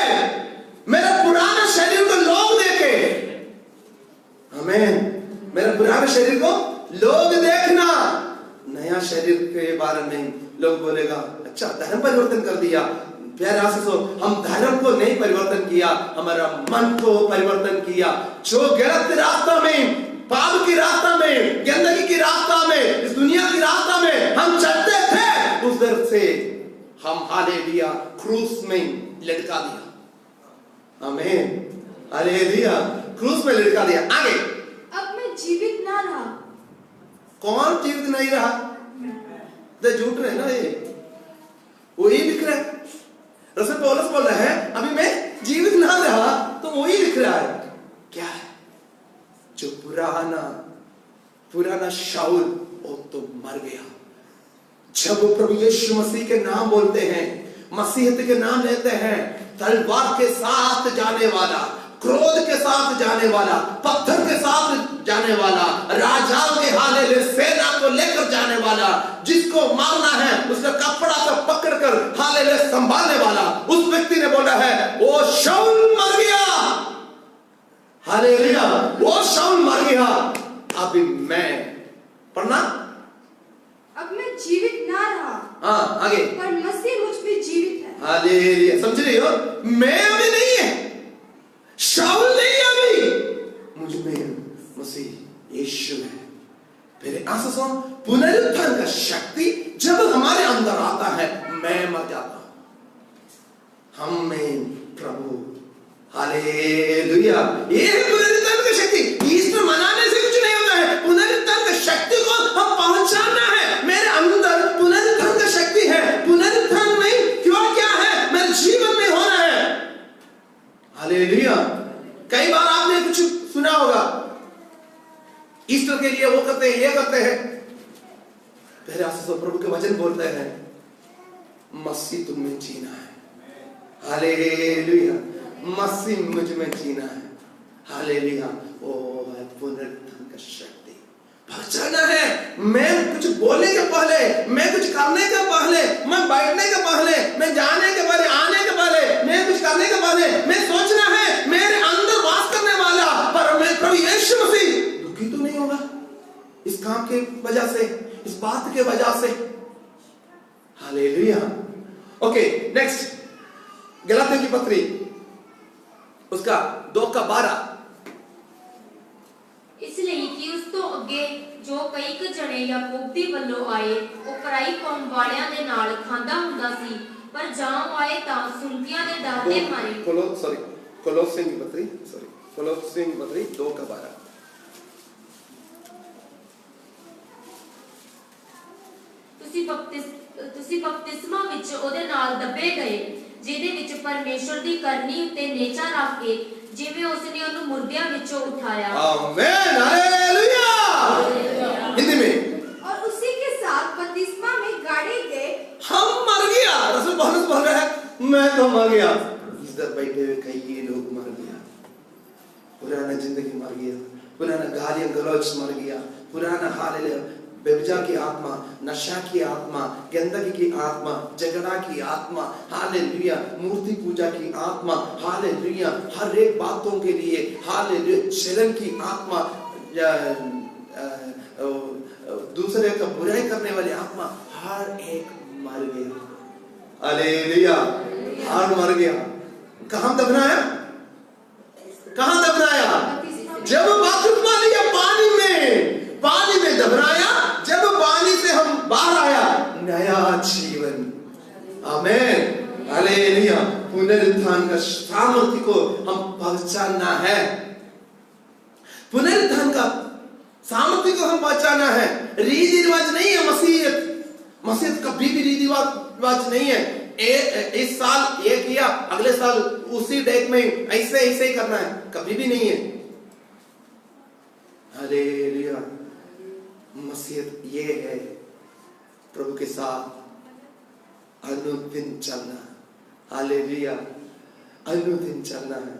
मेरा पुराना शरीर को लोग देखे। आमीन। मेरा पुराना शरीर को लोग देखना, नया शरीर के बारे में लोग बोलेगा अच्छा धर्म परिवर्तन कर दिया। प्यारे आशीषों, हम धर्म को नहीं परिवर्तन किया, हमारा मन को परिवर्तन किया। जो गलत रास्ता में, पाप की रास्ता में, गंदगी की रास्ता में, इस दुनिया की रास्ता में हम चलते थे, उस दर से हम हालेलुया क्रूस में लटका दिया। आमीन। हालेलुया। क्रूस में लटका दिया। आगे अब मैं जीवित ना रहा। कौन जीवित नहीं रहा? तो झूठ रहे ना ये, वही लिख रहा है। रसूल पौलुस बोल रहा है अभी मैं जीवित ना रहा, तो वही लिख रहा है। क्या है? जो पुराना शाऊल वो तो मर गया। जब प्रभु यीशु मसीह के नाम बोलते हैं, मसीहत के नाम लेते हैं, तलवार के साथ जाने वाला, क्रोध के साथ जाने वाला, पत्थर के साथ जाने वाला, राजाओं के हाले सेना को लेकर जाने वाला, जिसको मारना है उसका कपड़ा से पकड़कर हाले संभालने वाला, उस व्यक्ति ने बोला है वो शाऊल मर गया। हालेलुया, वो शाऊल मर गया। अभी मैं पढ़ना, अब मैं जीवित ना रहा, हाँ आगे, पर मसीह मुझ में जीवित है। हालेलुया, समझ रही हो? मैं अभी नहीं है, शाऊल नहीं अभी, मुझ में मसीह यीशु है। फिर आंसू सुन, पुनरुत्थान का शक्ति जब हमारे अंदर आता है, मैं मर जाता हूं, हम में प्रभु। हालेलुया, ये है पुनरुत्थान की शक्ति। ईस्टर मनाने से कुछ नहीं होता है, पुनरुत्थान की शक्ति को हम पहचानना है। मेरे अंदर पुनरुत्थान की शक्ति है, पुनरुत्थान में क्यों क्या है मेरे जीवन में होना है। हालेलुया। कई बार आपने कुछ सुना होगा, ईस्टर के लिए वो करते हैं, ये करते हैं। पहले आशीष प्रभु के वचन बोलते हैं मसीह तुम में जीना है। हालेलुया, मसीह मुझ में जीना है। हालेलुया, ओ है पुनरुत्थान का शक्ति। पहचाना है, मैं कुछ बोलने के पहले, मैं कुछ करने के पहले, मैं बैठने के पहले, मैं जाने के पहले, आने के पहले, मैं कुछ करने के पहले, मैं सोचना है मेरे अंदर वास करने वाला पर मैं प्रभु यीशु मसीह दुखी तो नहीं होगा इस काम के वजह से, इस बात के वजह से। हालेलुया। ओके, नेक्स्ट, गलातियों की पत्री उसका 2:12। इसलिए कि ਉਸ ਤੋਂ ਅੱਗੇ ਜੋ ਕਈ ਕੁ ਜਣੇ ਯਾਕੂਬ ਵੱਲੋਂ ਆਏ ਉਹ ਪਰਾਈ ਕੌਮ ਵਾਲਿਆਂ ਦੇ ਨਾਲ ਖਾਂਦਾ ਹੁੰਦਾ ਸੀ, ਪਰ ਜਦੋਂ ਆਏ ਤਾਂ ਸੁਣਤਿਆਂ ਦੇ ਡਰ ਦੇ ਮਾਰੇ। ਕੋਲੋਸੀਆਂ की पत्री 2:12। ਤੁਸੀਂ ਬਪਤਿਸਮਾ ਵਿੱਚ ਉਹਦੇ ਨਾਲ ਦੱਬੇ ਗਏ, ਜਿਹਦੇ ਵਿੱਚ ਪਰਮੇਸ਼ਵਰ ਦੀ ਕਰਨੀ ਉੱਤੇ ਨੇਚਾ ਰੱਖ ਕੇ ਜਿਵੇਂ ਉਸਨੇ ਉਹਨੂੰ ਮੁਰਦਿਆਂ ਵਿੱਚੋਂ ਉਠਾਇਆ। आमीन, हालेलुया। हिंदी में, और उसी के साथ बपतिस्मा में गाड़े गए। हम मर गया। रसूल पौलुस बोल रहा है मैं तो मर गया। इधर बैठे हुए कई लोग मर गया, पुराना जिंदगी मर गया, पुराना गालियां गलौज मर गया, पुराना हालेलुया व्यभिचार की आत्मा, नशा की आत्मा, गंदगी की आत्मा, झगड़ा की आत्मा, हालेलुया मूर्ति पूजा की आत्मा, हालेलुया हर एक बातों के लिए, हालेलुया जलन की आत्मा, दूसरे का बुराई करने वाली आत्मा, हर एक मर गया। हालेलुया, हर मर गया। कहां दफनाया? कहां दफनाया? जब बपतिस्मा लिया पानी में दफनाया। जब पानी से हम बाहर आया, नया जीवन। आमीन, हालेलुया। पुनरुत्थान का सामर्थ्य को हम पहचानना है, पुनरुत्थान का सामर्थ्य को हम पहचानना है। रीति रिवाज नहीं है मसीहत कभी भी रीति रिवाज नहीं है। इस साल ये किया, अगले साल उसी डेट में ऐसे ही करना है, कभी भी नहीं है। हालेलुया, मसीहत ये है प्रभु के साथ अनुदिन चलना। हालेलुया, अनुदिन चलना है।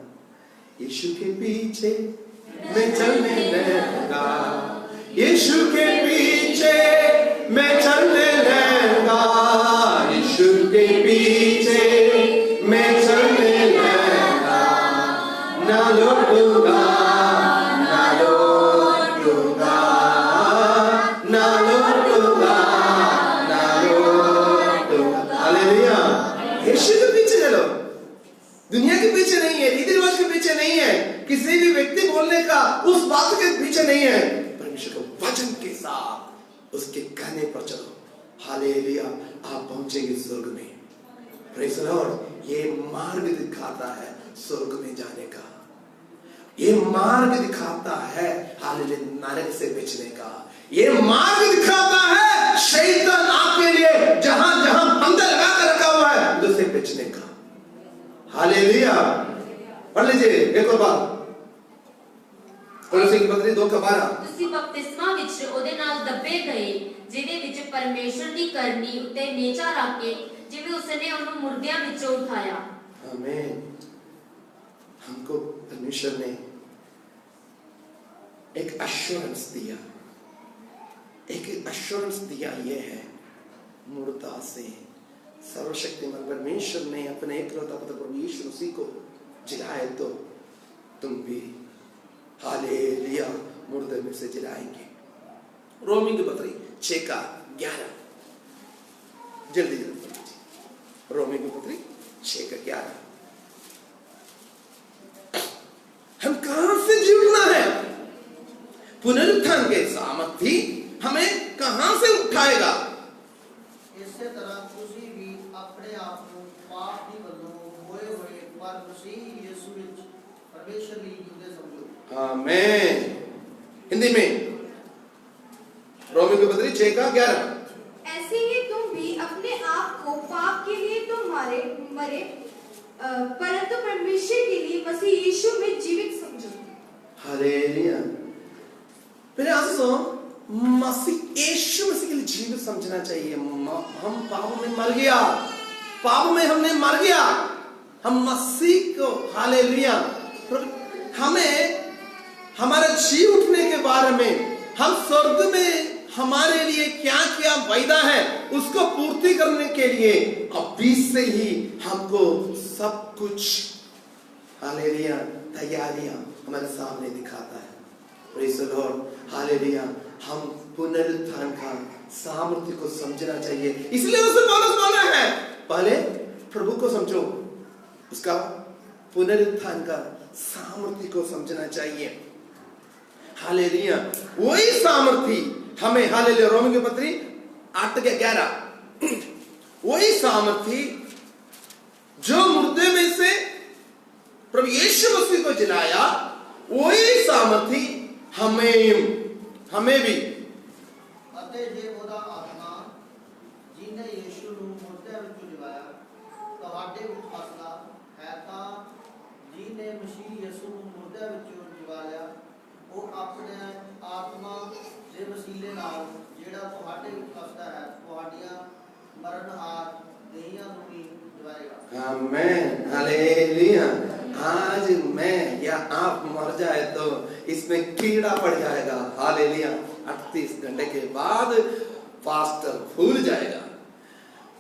यीशु के पीछे मैं चलने लगा, यीशु के पीछे मैं चलने लगा, यीशु के पीछे मैं चलने लगा, ना लौटूंगा, ना लौटूंगा, ना लौटूंगा, ना लौटूंगा। हालेलुया, यीशु के पीछे चलो, दुनिया के पीछे नहीं है, रीति रिवाज के पीछे नहीं है, किसी भी व्यक्ति बोलने का उस बात के पीछे नहीं है। परमेश्वर के वचन के साथ उसके कहने पर चलो। हालेलुया, आप पहुंचेंगे स्वर्ग में। Praise the Lord. ये मार्ग दिखाता है स्वर्ग में जाने का। ये मार्ग दिखाता है हालेलुया नरक से बचने का। ये मार्ग दिखाता है शैतान आपके लिए जहां जहां फंदा लगा कर रखा हुआ है उससे बचने का। हालेलुया। पढ़ लीजिए एक और बार कोलोसी की पत्री 2:12। ਤੁਸੀਂ ਬਪਤਿਸਮਾ ਵਿੱਚ ਉਹਦੇ ਨਾਲ ਦੱਬੇ ਗਏ ਜਿਹਦੇ ਵਿੱਚ ਪਰਮੇਸ਼ਰ ਦੀ ਕਰਨੀ ਉੱਤੇ ਨੇਚਾ ਰੱਖ ਕੇ ਜਿਵੇਂ ਉਸਨੇ ਉਹਨੂੰ ਮੁਰਦਿਆਂ ਵਿੱਚੋਂ ਉਠਾਇਆ। आमीन। हमको परमेश्वर ने एक एश्योरेंस दिया, एक एश्योरेंस दिया। ये है मुर्दा से सर्वशक्तिमान परमेश्वर ने अपने एकलौता पुत्र प्रभु यीशु मसीह को जिलाए तो तुम भी हालेलुया मुर्दे में से जिलाएंगे। रोमी की पत्री 6:11 जल्दी जल्दी रोमी की पत्री 6:11। हम कहां से जुड़ना है? पुनरुत्थान के सामर्थी हमें कहां से उठाएगा? इसी तरह ਤੁਸੀਂ ਵੀ ਆਪਣੇ ਆਪ ਨੂੰ ਪਾਪ ਦੀ ਵੱਲੋਂ ਹੋਏ ਹੋਏ ਪਰ ਮਸੀਹ ਯਿਸੂ ਵਿੱਚ ਪਰਮੇਸ਼ਰ ਲਈ ਜਿਉਂਦੇ ਸਮਝੋ। आमीन। हिंदी में रोमी की पत्री 6:11। ऐसे ही तुम भी अपने आप को पाप के लिए तो मरे परंतु परमेश्वर के लिए मसीह यीशु में जीवित समझो। हालेलुया। मेरे आंसू मसीह यीशु मसीह के लिए जीवित समझना चाहिए। हम पापों में मर गया, पापों में हमने मर गया। हम मसीह को हालेलुया हमें हमारे जी उठने के बारे में हम स्वर्ग में हमारे लिए क्या क्या वायदा है उसको पूर्ति करने के लिए अभी से ही हमको सब कुछ हालेलुया तैयारियां हमारे सामने दिखाता है। Praise the Lord. हालेलुया। हम पुनरुत्थान का सामर्थ्य को समझना चाहिए। इसलिए उससे पौलुस बोल रहा है पहले प्रभु को समझो, उसका पुनरुत्थान का सामर्थ्य को समझना चाहिए। हालेलुया। वही सामर्थ्य हमें हालेलुया रोमी की पत्री 8:11 वही सामर्थ्य जो मुर्दे में से प्रभु यीशु मसीह को जिलाया वही सामर्थ्य हमें भी ਅਤੇ ਜੇ ਉਹਦਾ ਆਤਮਾ ਜਿਹਨੇ ਯਿਸੂ ਨੂੰ ਮੁਰਦਿਆਂ ਵਿੱਚੋਂ ਜਿਵਾਇਆ ਤੁਹਾਡੇ ਵਿੱਚ ਵਸਦਾ ਹੈ ਤਾਂ ਜਿਹਨੇ ਮਸੀਹ ਯਿਸੂ ਨੂੰ ਮੁਰਦਿਆਂ ਵਿੱਚੋਂ ਜਿਵਾ ਲਿਆ ਉਹ ਆਪਣੇ ਆਤਮਾ ਦੇ ਵਸੀਲੇ ਨਾਲ ਜਿਹੜਾ ਤੁਹਾਡੇ ਵਿੱਚ ਵਸਦਾ ਹੈ ਤੁਹਾਡੀਆਂ ਮਰਨਹਾਰ ਦੇਹੀਆਂ ਨੂੰ ਵੀ ਜਿਵਾਏਗਾ। आमीन। हालेलुया। आज मैं या आप मर जाए तो इसमें कीड़ा पड़ जाएगा। हालेलुया। 38 घंटे के बाद फास्टर भूल जाएगा।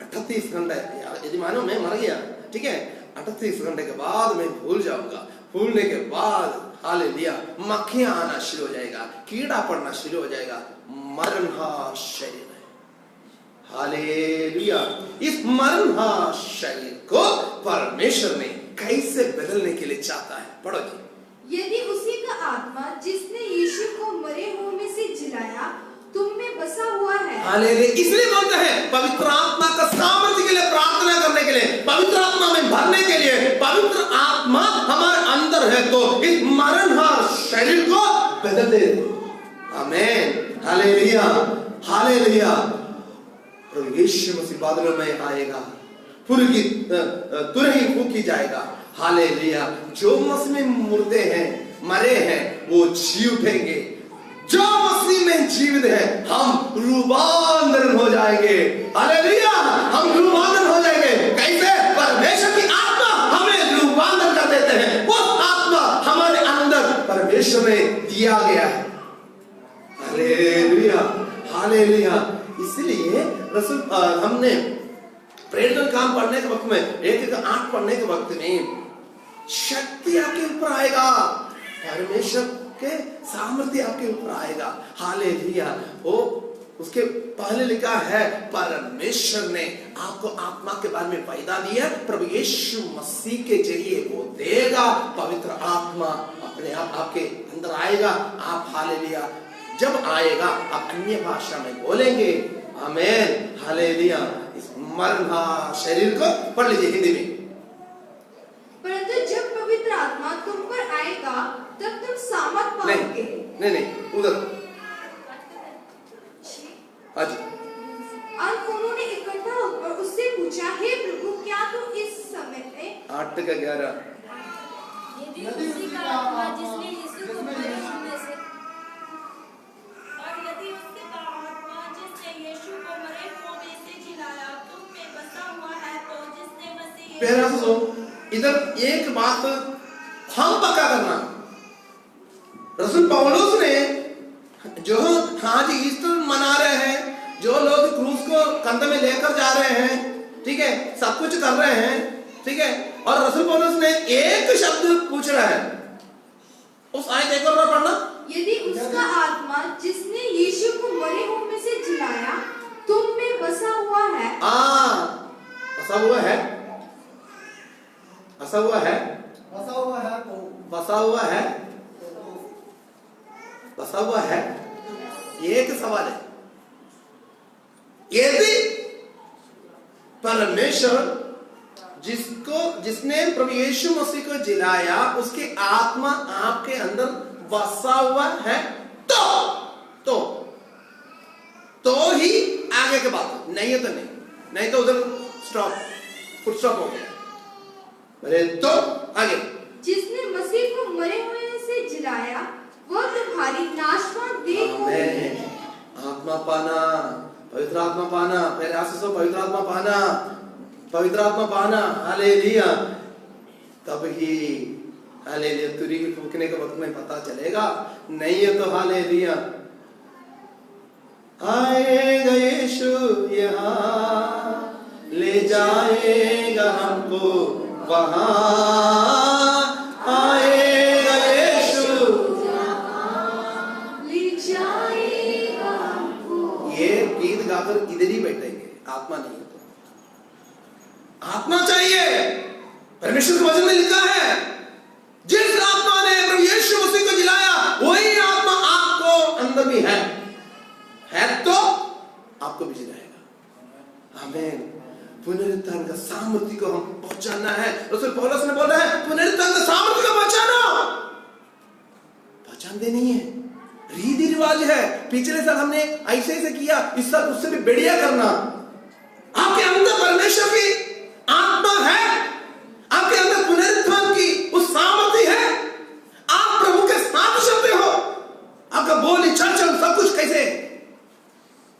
38 घंटे यदि मानो मैं मर गया, ठीक है, 38 घंटे के बाद मैं भूल जाऊंगा। भूलने के बाद हालेलुया मक्खियां आना शुरू हो जाएगा, कीड़ा पड़ना शुरू हो जाएगा। मरणहार शरीर है। हालेलुया। इस मरणहार शरीर को परमेश्वर ने कैसे बदलने के लिए चाहता है? पढ़ो जी। यदि उसी का आत्मा जिसने यीशु को मरे हुए में से जिलाया तुम में बसा हुआ है। हालेलुया। इसलिए बोलते हैं पवित्र आत्मा का सामर्थ्य के लिए प्रार्थना करने के लिए, पवित्र आत्मा में भरने के लिए। पवित्र आत्मा हमारे अंदर है तो इस मरणहार शरीर को बदल दे। आमीन। हालेलुया। हालेलुया। प्रभु यीशु मसीह बादलों में आएगा, तुरही फूकी जाएगा। हालेलुया। जो मसीह में मुर्दे हैं, मरे हैं, वो जी उठेंगे। जो मसीह में जीवित है हम रूपांतरण हो जाएंगे। हालेलुया। हम रूपांतरण हो जाएंगे। कैसे? परमेश्वर की आत्मा हमें रूपांतरण कर देते हैं। वो आत्मा हमारे अंदर परमेश्वर ने दिया गया है। हालेलुया। हालेलुया। इसलिए रसूल हमने प्रेरित काम पढ़ने के वक्त में 1:8 पढ़ने के वक्त में शक्ति आपके ऊपर आएगा, परमेश्वर के सामर्थ्य आपके ऊपर आएगा। हालेलुया। वो उसके पहले लिखा है परमेश्वर ने आपको आत्मा के बारे में वायदा दिया, प्रभु यीशु मसीह के जरिए वो देगा। पवित्र आत्मा अपने आप आपके अंदर आएगा। आप हालेलुया जब आएगा आप अन्य भाषा में बोलेंगे। आमीन। हालेलुया। इस मरणहार शरीर को पढ़ लीजिए हिंदी में। परंतु जब पवित्र आत्मा तुम पर आएगा तब नहीं उधर आज अंत उन्होंने इकट्ठा होकर उससे पूछा, हे प्रभु, क्या तू इस समय में 8 का 11 यदि उसी का आत्मा जिसने यीशु को मरे हुओं में से और यदि उसके का आत्मा जिसने यीशु को मरे हुओं में से जिलाया तुम में बसा हुआ है, तो जिसने मसीह प्यारा सुनो, इधर एक बात हम पक्का करना, रसूल पौलुस ने जो आज ईस्टर मना रहे हैं, जो लोग क्रूस को कंधे में लेकर जा रहे हैं, ठीक है, सब कुछ कर रहे हैं, ठीक है, और रसूल पौलुस ने एक शब्द पूछ रहा है, उस आयत एक और पढ़ना, यदि उसका आत्मा जिसने यीशु को मरे हुओं में से जिलाया तुम में बसा हुआ है। बसा हुआ है, बसा हुआ है, बसा हुआ है तो बसा हुआ है, बसा हुआ है। एक सवाल है, यदि परमेश्वर जिसने प्रभु यीशु मसीह को जिलाया उसकी आत्मा आपके अंदर बसा हुआ है तो ही आगे के बात, नहीं है तो नहीं तो उधर स्टॉप, फुल स्टॉप हो गया। अरे तो आगे, जिसने मसीह को मरे हुए से जिलाया वह तुम्हारी नाशवान देह को आत्मा पाना, पवित्र आत्मा पाना, पहले आशीष पवित्र आत्मा पाना, पवित्र आत्मा पाना, हालेलुया। तब ही हालेलुया, तुरी की फूकने के वक्त में पता चलेगा, नहीं है तो हालेलुया। आएगा यीशु यहाँ, ले जाएगा हमको वहाँ, आएगा यीशु ले जाएगा हमको। ये गीत गाकर इधर ही बैठेंगे, आत्मा नहीं है तो आत्मा चाहिए। परमेश्वर के वचन में लिखा है, जिस आत्मा ने प्रभु यीशु मसीह को जिलाया वही आत्मा आपको अंदर भी है तो आपको भी जिलाएगा। आमीन। पुनरुत्थान का सामर्थ्य को हम पहुंचाना है। रसूल पौलुस ने बोला है, पुनरुत्थान का सामर्थ्य को पहचानते नहीं है, रीति रिवाज है। पिछले साल हमने ऐसे किया, इस साल उससे भी बढ़िया करना। आपके अंदर परमेश्वर की आत्मा है, आपके अंदर पुनरुत्थान की उस सामर्थ्य है, आप प्रभु के साथ चलते हो, आपका बोली चल सब कुछ कैसे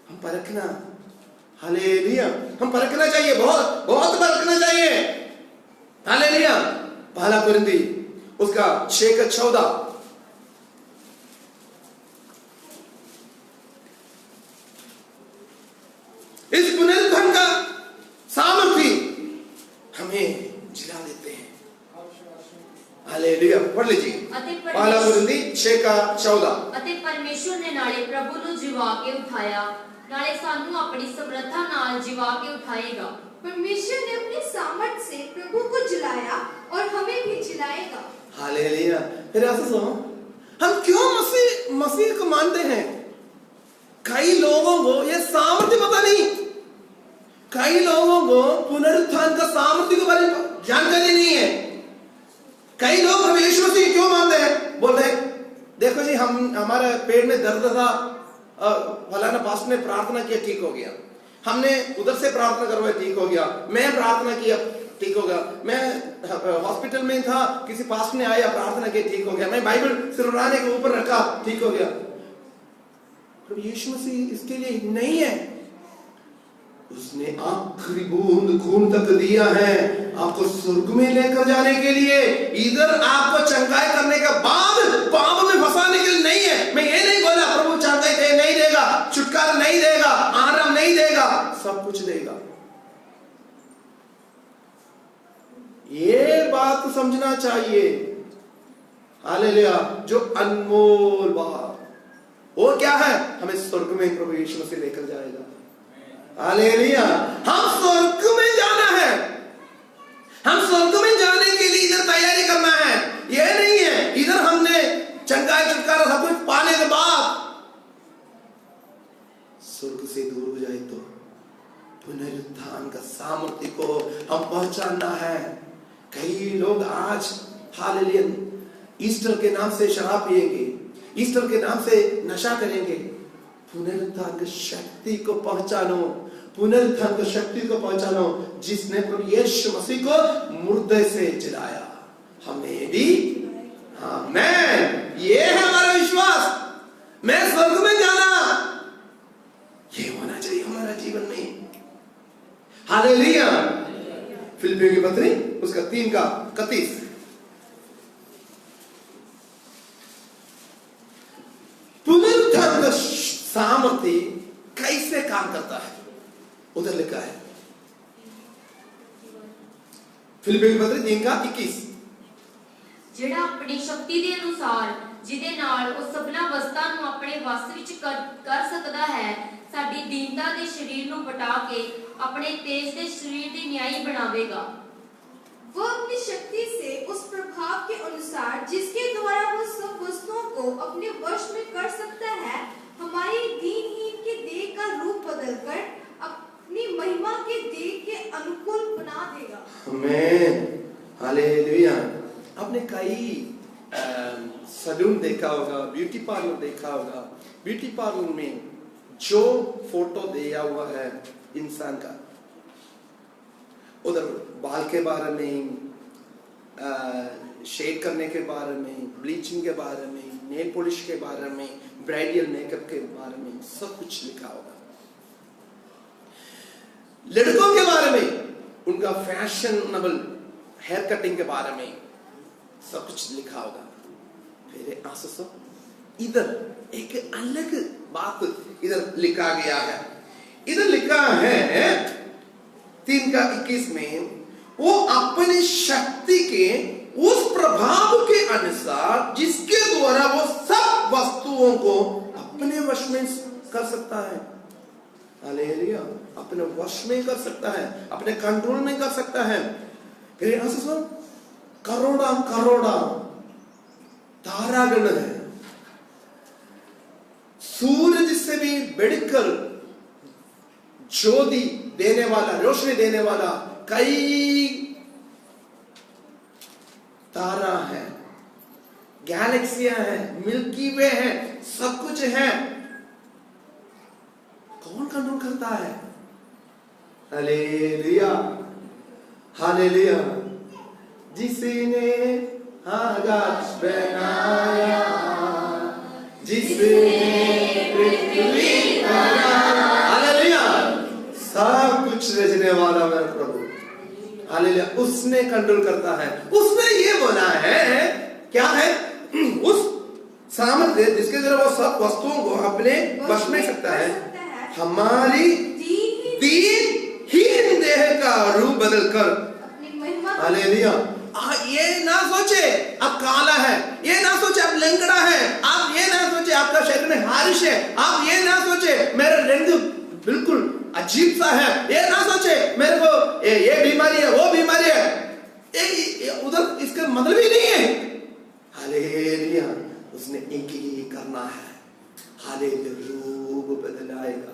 हम परखना। हालेलुया, हम परखना चाहिए, बहुत बहुत परखना चाहिए। हालेलुया। पहला कुरिन्थी उसका 6:14, इस पुनरुत्थान का सामर्थ्य हमें जिला देते हैं। हालेलुया, पढ़ लीजिए पहला कुरिन्थी 6:14। ਅਤੇ ਪਰਮੇਸ਼ਵਰ ਨੇ ਨਾਲੇ ਪ੍ਰਭੂ ਨੂੰ ਜਿਵਾ ਕੇ ਉਠਾਇਆ, ਨਾਲੇ ਸਾਨੂੰ ਆਪਣੀ ਸਮਰੱਥਾ ਨਾਲ ਜਿਵਾ ਕੇ उठाएगा। परमेश्वर ने अपनी सामर्थ से प्रभु को जिलाया और हमें भी जिलाएगा। हालेलुया। फिर ऐसा सुनो, हम क्यों मसीह को मानते हैं? कई लोगों को ये सामर्थ्य पता नहीं, कई लोगों को पुनरुत्थान का सामर्थ्य के बारे में जानकारी नहीं है। कई लोग प्रभु यीशु मसीह क्यों मानते हैं? बोलते हैं, देखो जी, हम हमारे पेट में दर्द था, फलाना पास्टर ने प्रार्थना किया, ठीक हो गया। हमने उधर से प्रार्थना करवाई, ठीक हो गया। मैं प्रार्थना किया, ठीक हो गया। मैं हॉस्पिटल में था, किसी पास्टर ने आया, प्रार्थना किया, ठीक हो गया। मैं बाइबल सिरहाने के ऊपर रखा, ठीक हो गया। प्रभु यीशु मसीह इसके लिए नहीं है, उसने आखिरी बूंद खून तक दिया है आपको स्वर्ग में लेकर जाने के लिए। इधर आपको चंगाई करने के बाद पाप में फंसाने के लिए नहीं है। मैं ये नहीं बोला प्रभु चंगाई दे नहीं देगा, छुटकारा नहीं देगा, आराम नहीं देगा, सब कुछ देगा। ये बात समझना चाहिए। हालेलुया। जो अनमोल बात, वो क्या है? हमें स्वर्ग में प्रभु यीशु मसीह लेकर जाएगा। हालेलुया। हम स्वर्ग में जाना है, हम स्वर्ग में जाने के लिए इधर तैयारी करना है। ये नहीं है इधर हमने चंगाई छुटकारा सब कुछ पाने के बाद स्वर्ग से दूर हो जाए तो पुनरुत्थान का सामर्थ्य को हम पहचानना है। कई लोग आज हालेलुया ईस्टर के नाम से शराब पिएंगे, ईस्टर के नाम से नशा करेंगे। पुनरुत्थान की शक्ति को पहचानो, पुनरुत्थान की शक्ति को पहचानो, जिसने प्रभु यीशु मसीह को मुर्दे से जिलाया, हमें भी। आमेन। ये है हमारा विश्वास। मैं स्वर्ग में जाना, ये होना चाहिए हमारा जीवन में। हालेलुया। फिलिपियों की पत्री उसका 3:31। पुनरुत्थान का सामर्थ्य कैसे काम करता है, उधर लिखा है फिलिपियों की पत्री 3:21। ਜਿਹੜਾ ਆਪਣੀ ਸ਼ਕਤੀ ਦੇ ਅਨੁਸਾਰ ਜਿਹਦੇ ਨਾਲ ਉਹ ਸਭਨਾ ਵਸਤਾਂ ਨੂੰ ਆਪਣੇ ਵਸ ਵਿੱਚ ਕਰ ਸਕਦਾ ਹੈ, ਸਾਡੀ ਦੀਨਤਾ ਦੇ ਸਰੀਰ ਨੂੰ ਬਟਾ ਕੇ ਆਪਣੇ ਤੇਜ ਦੇ ਸਰੀਰ ਦੀ ਨਿਆਈ ਬਣਾਵੇਗਾ। वो अपनी शक्ति से उस प्रभाव के अनुसार जिसके द्वारा वो सब वस्तुओं को अपने वश में कर सकता है, हमारी दीनहीन के देह का रूप बदलकर अपनी महिमा के देह के अनुकूल बना देगा। आमीन। हालेलुया। आपने कई सैलून देखा होगा, ब्यूटी पार्लर देखा होगा। ब्यूटी पार्लर में जो फोटो दिया हुआ है इंसान का, उधर बाल के बारे में, शेड करने के बारे में, ब्लीचिंग के बारे में, नेल पॉलिश के बारे में, ब्राइडल मेकअप के बारे में सब कुछ लिखा होगा। लड़कों के बारे में उनका फैशनेबल हेयर कटिंग के बारे में सब कुछ लिखा होगा। फिर आसो इधर एक अलग बात इधर लिखा गया है। इधर लिखा है 3:21 में, वो अपनी शक्ति के उस प्रभाव के अनुसार जिसके द्वारा वो सब वस्तुओं को अपने वश में कर सकता है। हालेलुया। अपने वश में कर सकता है, अपने कंट्रोल में कर सकता है। फिर करोड़ा करोड़ा तारागण है, सूरज से भी बढ़कर ज्योति देने वाला, रोशनी देने वाला कई तारा है, गैलेक्सियां हैं, मिल्की वे है, सब कुछ है। कौन कंट्रोल करता है? हालेलुया। हालेलुया। जिसने आकाश बनाया, जिसने पृथ्वी बनाया, हालेलुया, सब कुछ रचने वाला मेरा प्रभु, हालेलुया, उसने कंट्रोल करता है। उसने ये बोला है, क्या है? उस सामर्थ्य जिसके द्वारा वो सब वस्तुओं को अपने वश में सकता है, हमारी दीनहीन देह का रूप बदलकर अपनी महिमा, हालेलुया। ये ना सोचे आप काला है, ये ना सोचे आप लंगड़ा है, आप ये ना सोचे आपका शरीर में हारिश है, आप ये ना सोचे मेरा रंग बिल्कुल अजीब सा है, ये ना सोचे मेरे को ये बीमारी है, वो बीमारी है, उधर इसका मतलब ही नहीं है। हालेलुया। उसने एक ही करना है, हालेलुया, रूप बदलाएगा।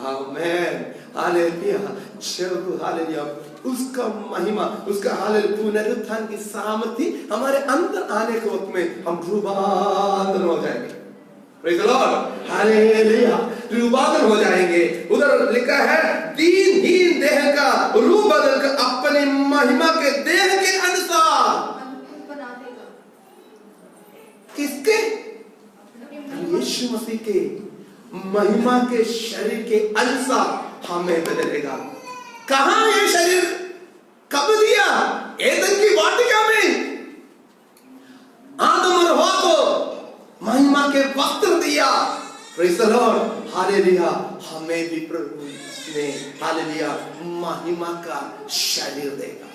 आमेन। हालेलुया। जब हालेलुया उसका महिमा, उसका हालेलुया पुनरुत्थान की सामर्थ्य हमारे अंदर आने के वक्त में हम रूपांतर हो जाएंगे। Praise the Lord. हालेलुया। रूपांतर हो जाएंगे। उधर लिखा है दीनहीन देह का रूप बदलकर अपनी महिमा के देह के अनुसार बना देगा। किसके? यीशु मसीह के महिमा के शरीर के अनुसार हमें बदलेगा। कहां ये शरीर कब दिया? एदन की वाटिका में आदम और हवा को महिमा के वस्त्र दिया। Praise the Lord. हालेलुया। हमें भी प्रभु ने हालेलुया महिमा का शरीर देगा।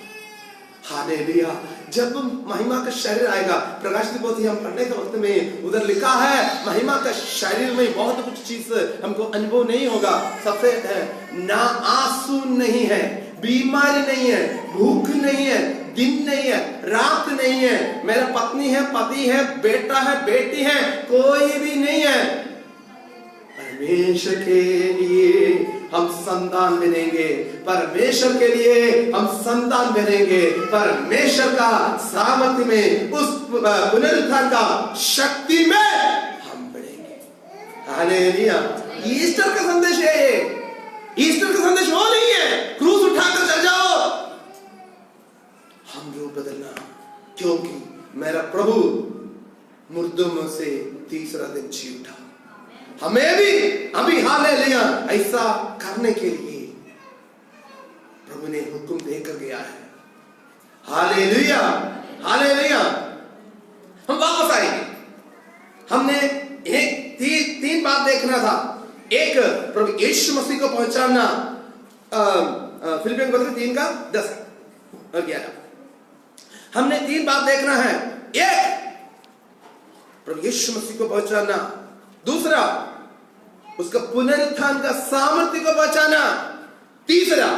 हालेलुया। जब महिमा का शरीर आएगा, प्रकाश की पोथी हम पढ़ने के वक्त में उधर लिखा है महिमा का शरीर में बहुत कुछ चीज हमको अनुभव नहीं होगा। सबसे ना आंसू नहीं है, बीमारी नहीं है, भूख नहीं है, दिन नहीं है, रात नहीं है, मेरा पत्नी है, पति है, बेटा है, बेटी है, कोई भी नहीं है। परमेश्वर के लिए हम संतान बनेंगे, परमेश्वर के लिए हम संतान बनेंगे। परमेश्वर का सामर्थ्य में, उस पुनरुत्थान का शक्ति में हालेलुया। ईस्टर का संदेश है ये। ईस्टर का संदेश वो नहीं है क्रूस उठाकर चल जाओ, हम रूप बदलना, क्योंकि मेरा प्रभु मुर्दों में से तीसरा दिन जी उठा। हमें भी अभी हालेलुया ऐसा करने के लिए प्रभु ने हुक्म देकर गया है। Hallelujah, hallelujah. हम वापस आएंगे। हमने एक तीन बात देखना था। एक, प्रभु यीशु मसीह को पहचानना, फिलिपियों पत्र 3 का 10 और 11। हमने 3 बात देखना है। एक, प्रभु यीशु मसीह को पहचानना। दूसरा, उसका पुनरुत्थान का सामर्थ्य को पहचाना। तीसरा,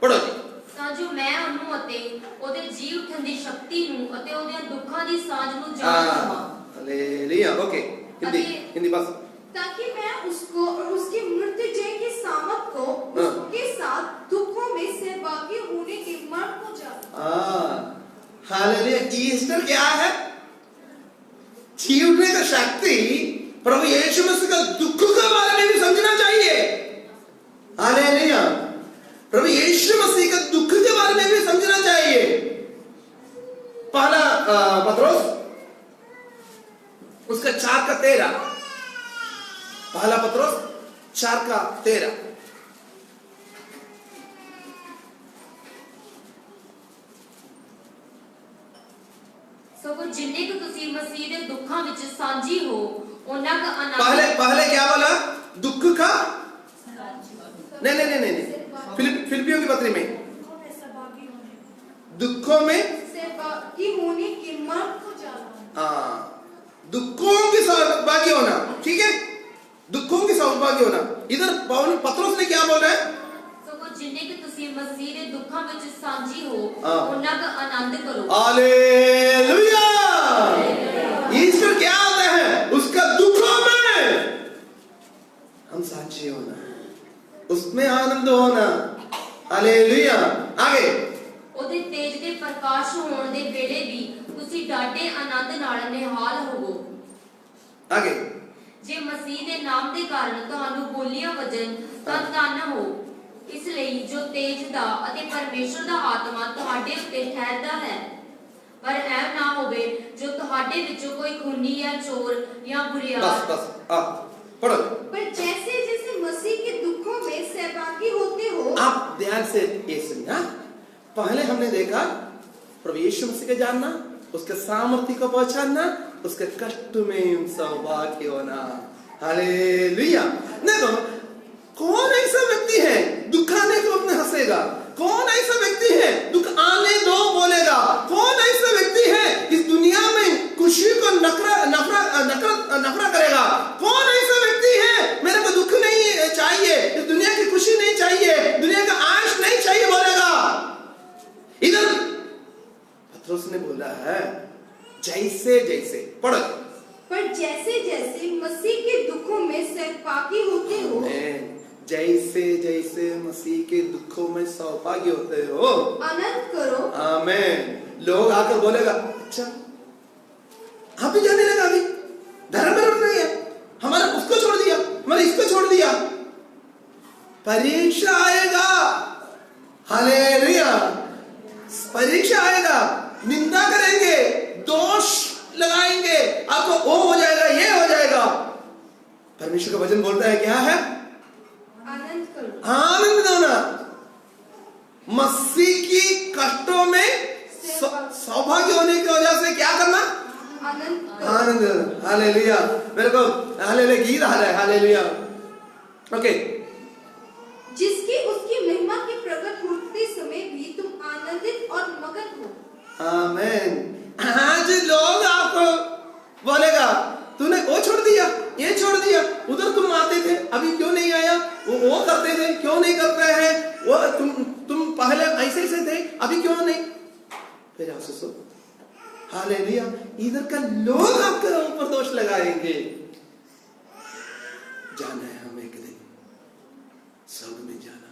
पढ़ो जी। ਤਾਂ ਜੋ ਮੈਂ ਉਹਨੂੰ ਅਤੇ ਉਹਦੇ ਜੀ ਉੱਠਣ ਦੀ ਸ਼ਕਤੀ ਨੂੰ ਅਤੇ ਉਹਦੇ ਦੁੱਖਾਂ ਦੀ ਸਾਂਝ ਨੂੰ ਜਾਣ ਲਵਾਂ। हालेलुया। ओके, हिंदी बस। ताकि मैं उसको और उसकी मृत्युंजय की सामर्थ को उसके साथ दुखों में सहभागी होने के मर्म को जान। हालेलुया। ईस्टर क्या है? जी उठने का शक्ति प्रभु यीशु मसीह का दुख के बारे में भी समझना चाहिए। हालेलुया। प्रभु यीशु मसीह का दुख के बारे में भी समझना चाहिए। पहला पत्रोस उसका 4 का 13। पहला पत्रोस 4 का 13। ਸਗੋਂ ਜਿੰਨੇ ਕੁ ਤੁਸੀਂ ਮਸੀਹ ਦੇ ਦੁੱਖਾਂ ਵਿੱਚ ਸਾਂਝੀ ਹੋ ਉਹਨਾਂ ਦਾ पहले ਆਨੰਦ पहले क्या बोला? दुख का नहीं। फिलिपियों की पत्री में दुखों में सहभागी होने के मर्म को जान। दुखों की सहभागी होना, ठीक है, दुखों की सहभागी होना। इधर पत्रोस ने क्या बोल रहा है? ਸਗੋਂ ਜਿੰਨੇ ਕੁ ਤੁਸੀਂ ਮਸੀਹ ਦੇ ਦੁੱਖਾਂ ਵਿੱਚ ਸਾਂਝੀ ਹੋ ਉਹਨਾਂ ਦਾ ਆਨੰਦ ਕਰੋ। हालेलुया। ईस्टर क्या होता है? उसका दुखों में हम साझी होना, उसमें आनंद होना। हालेलुया। आगे, ਉਹਦੇ ਤੇਜ ਦੇ ਪ੍ਰਕਾਸ਼ ਹੋਣ ਦੇ ਵੇਲੇ ਵੀ ਤੁਸੀਂ ਡਾਢੇ ਆਨੰਦ ਨਾਲ ਨਿਹਾਲ ਹੋਵੋ। आगे, ਜੇ ਮਸੀਹ ਦੇ ਨਾਮ ਦੇ ਕਾਰਨ ਤੁਹਾਨੂੰ ਬੋਲੀਆਂ ਵਜਨ ਤਾਂ ਧੰਨ ਹੋ। ਇਸ ਲਈ ਜੋ ਤੇਜ ਦਾ ਅਤੇ ਪਰਮੇਸ਼ਰ ਦਾ ਆਤਮਾ ਤੁਹਾਡੇ ਉੱਤੇ ਠਹਿਰਦਾ ਹੈ। ਪਰ ਐਂ ਨਾ ਹੋਵੇ ਜੋ ਤੁਹਾਡੇ ਵਿੱਚੋਂ ਕੋਈ ਖੂਨੀ ਜਾਂ ਚੋਰ ਜਾਂ ਬੁਰੀਆਰ बस पढ़ो। पर जैसे जैसे मसीह के दुखों में सहभागी होते हो। आप ध्यान से ये सुनना। पहले हमने देखा प्रभु यीशु मसीह को जानना, उसके सामर्थ्य को पहचानना, उसके कष्ट में सहभागी होना। हालेलुया। देखो, कौन ऐसा व्यक्ति है दुख आने को अपने हंसेगा? कौन ऐसा व्यक्ति है दुख आने दो बोलेगा? कौन ऐसा व्यक्ति है इस दुनिया में खुशी को नफरत करेगा? कौन ऐसा व्यक्ति है मेरे को दुख नहीं चाहिए, इस दुनिया की खुशी नहीं चाहिए, दुनिया का आश नहीं चाहिए बोलेगा? इधर पत्रोस ने बोला है जैसे जैसे, पढ़ो। पर जैसे जैसे मसीह के दुखों में सहभागी होते हो। जैसे जैसे मसीह के दुखों में सहभागी होते हो आनंद करो। आमीन। लोग आकर बोलेगा, अच्छा आप भी जाने लगा, अभी धर्म नहीं है, हमारा उसको छोड़ दिया, हमारा इसको छोड़ दिया। परीक्षा आएगा। हालेलुया। परीक्षा आएगा, निंदा करेंगे, दोष लगाएंगे, आपको वो हो जाएगा, ये हो जाएगा। परमेश्वर का वचन बोलता है क्या है? आनंद करो। आनंद होना। मसीह की कष्टों में सौभाग्य होने की वजह से क्या करना? आनंद। हालेलुया। मेरे को हालेलुया गीत आ रहा है। हालेलुया। ओके। जिसकी उसकी महिमा की प्रकट होते समय भी तुम आनंदित और मगन हो। आमीन। आज लोग आपको बोलेगा तूने वो छोड़ दिया, ये छोड़ दिया, उधर तुम आते थे, अभी क्यों नहीं आया? वो करते थे, क्यों नहीं करते हैं? वो तुम पहले ऐसे थे, अभी क्यों नहीं? फिर आप सोचो, हालेलुया। इधर का लोग आपके ऊपर दोष लगाएंगे। जाना है हम एक दिन स्वर्ग में जाना।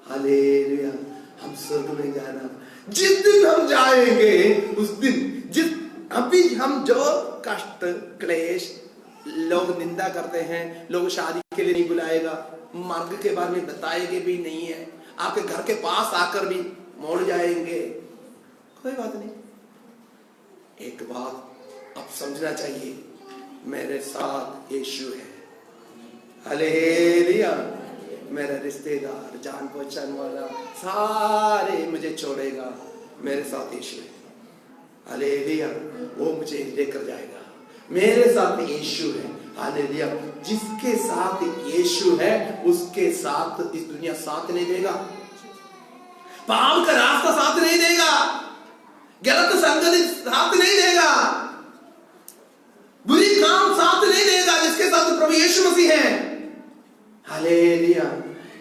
हालेलुया। हम स्वर्ग में जाना। जिस दिन हम जाएंगे उस दिन अभी हम जो कष्ट क्लेश लोग निंदा करते हैं, लोग शादी के लिए नहीं बुलाएगा, मार्ग के बारे में बताएंगे भी नहीं है, आपके घर के पास आकर भी मोड़ जाएंगे, कोई बात नहीं। एक बात अब समझना चाहिए, मेरे साथ यीशु है। हालेलुया। मेरा रिश्तेदार, जान पहचान वाला सारे मुझे छोड़ेगा, मेरे साथ यीशु है। हालेलुया। वो मुझे लेकर जाएगा, मेरे साथ यीशु है। हालेलुया। जिसके साथ यीशु है उसके साथ इस दुनिया साथ नहीं देगा, पाप का रास्ता साथ नहीं देगा, गलत संगति साथ नहीं देगा, बुरी काम साथ नहीं देगा। जिसके साथ प्रभु यीशु मसीह है। हालेलुया।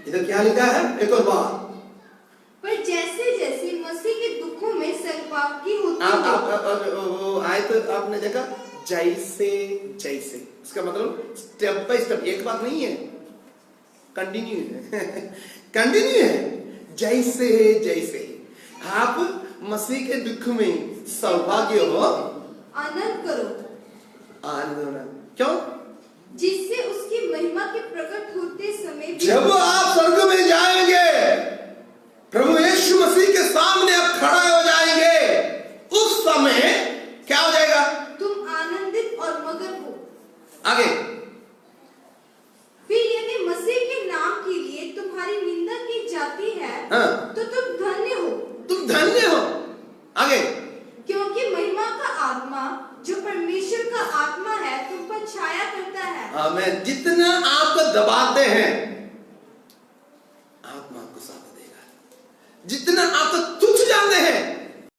इधर क्या लिखा है, एक और बात, पर जैसे जैसे मसीह के दुखों में सहभागी होते आए तो आपने देखा, जैसे जैसे, इसका मतलब स्टेप बाय स्टेप, एक बात नहीं है, कंटिन्यू है कंटिन्यू है। जैसे जैसे आप मसीह के दुख में सौभाग्य हो, आनंद करो, आनंद होना, क्यों? जिससे उसकी महिमा के प्रकट होते समय भी जब आप स्वर्ग में जाएंगे, प्रभु यीशु मसीह के सामने आप खड़ा हो जाएंगे, उस समय क्या हो जाएगा? तुम आनंदित और मगन हो। आगे, फिर यदि मसीह के नाम के लिए तुम्हारी निंदा की जाती है, हाँ, तो तुम धन्य हो, तुम धन्य हो। आगे, क्योंकि महिमा का आत्मा जो परमेश्वर का आत्मा है तुम पर छाया करता है। हमें जितना आपको दबाते हैं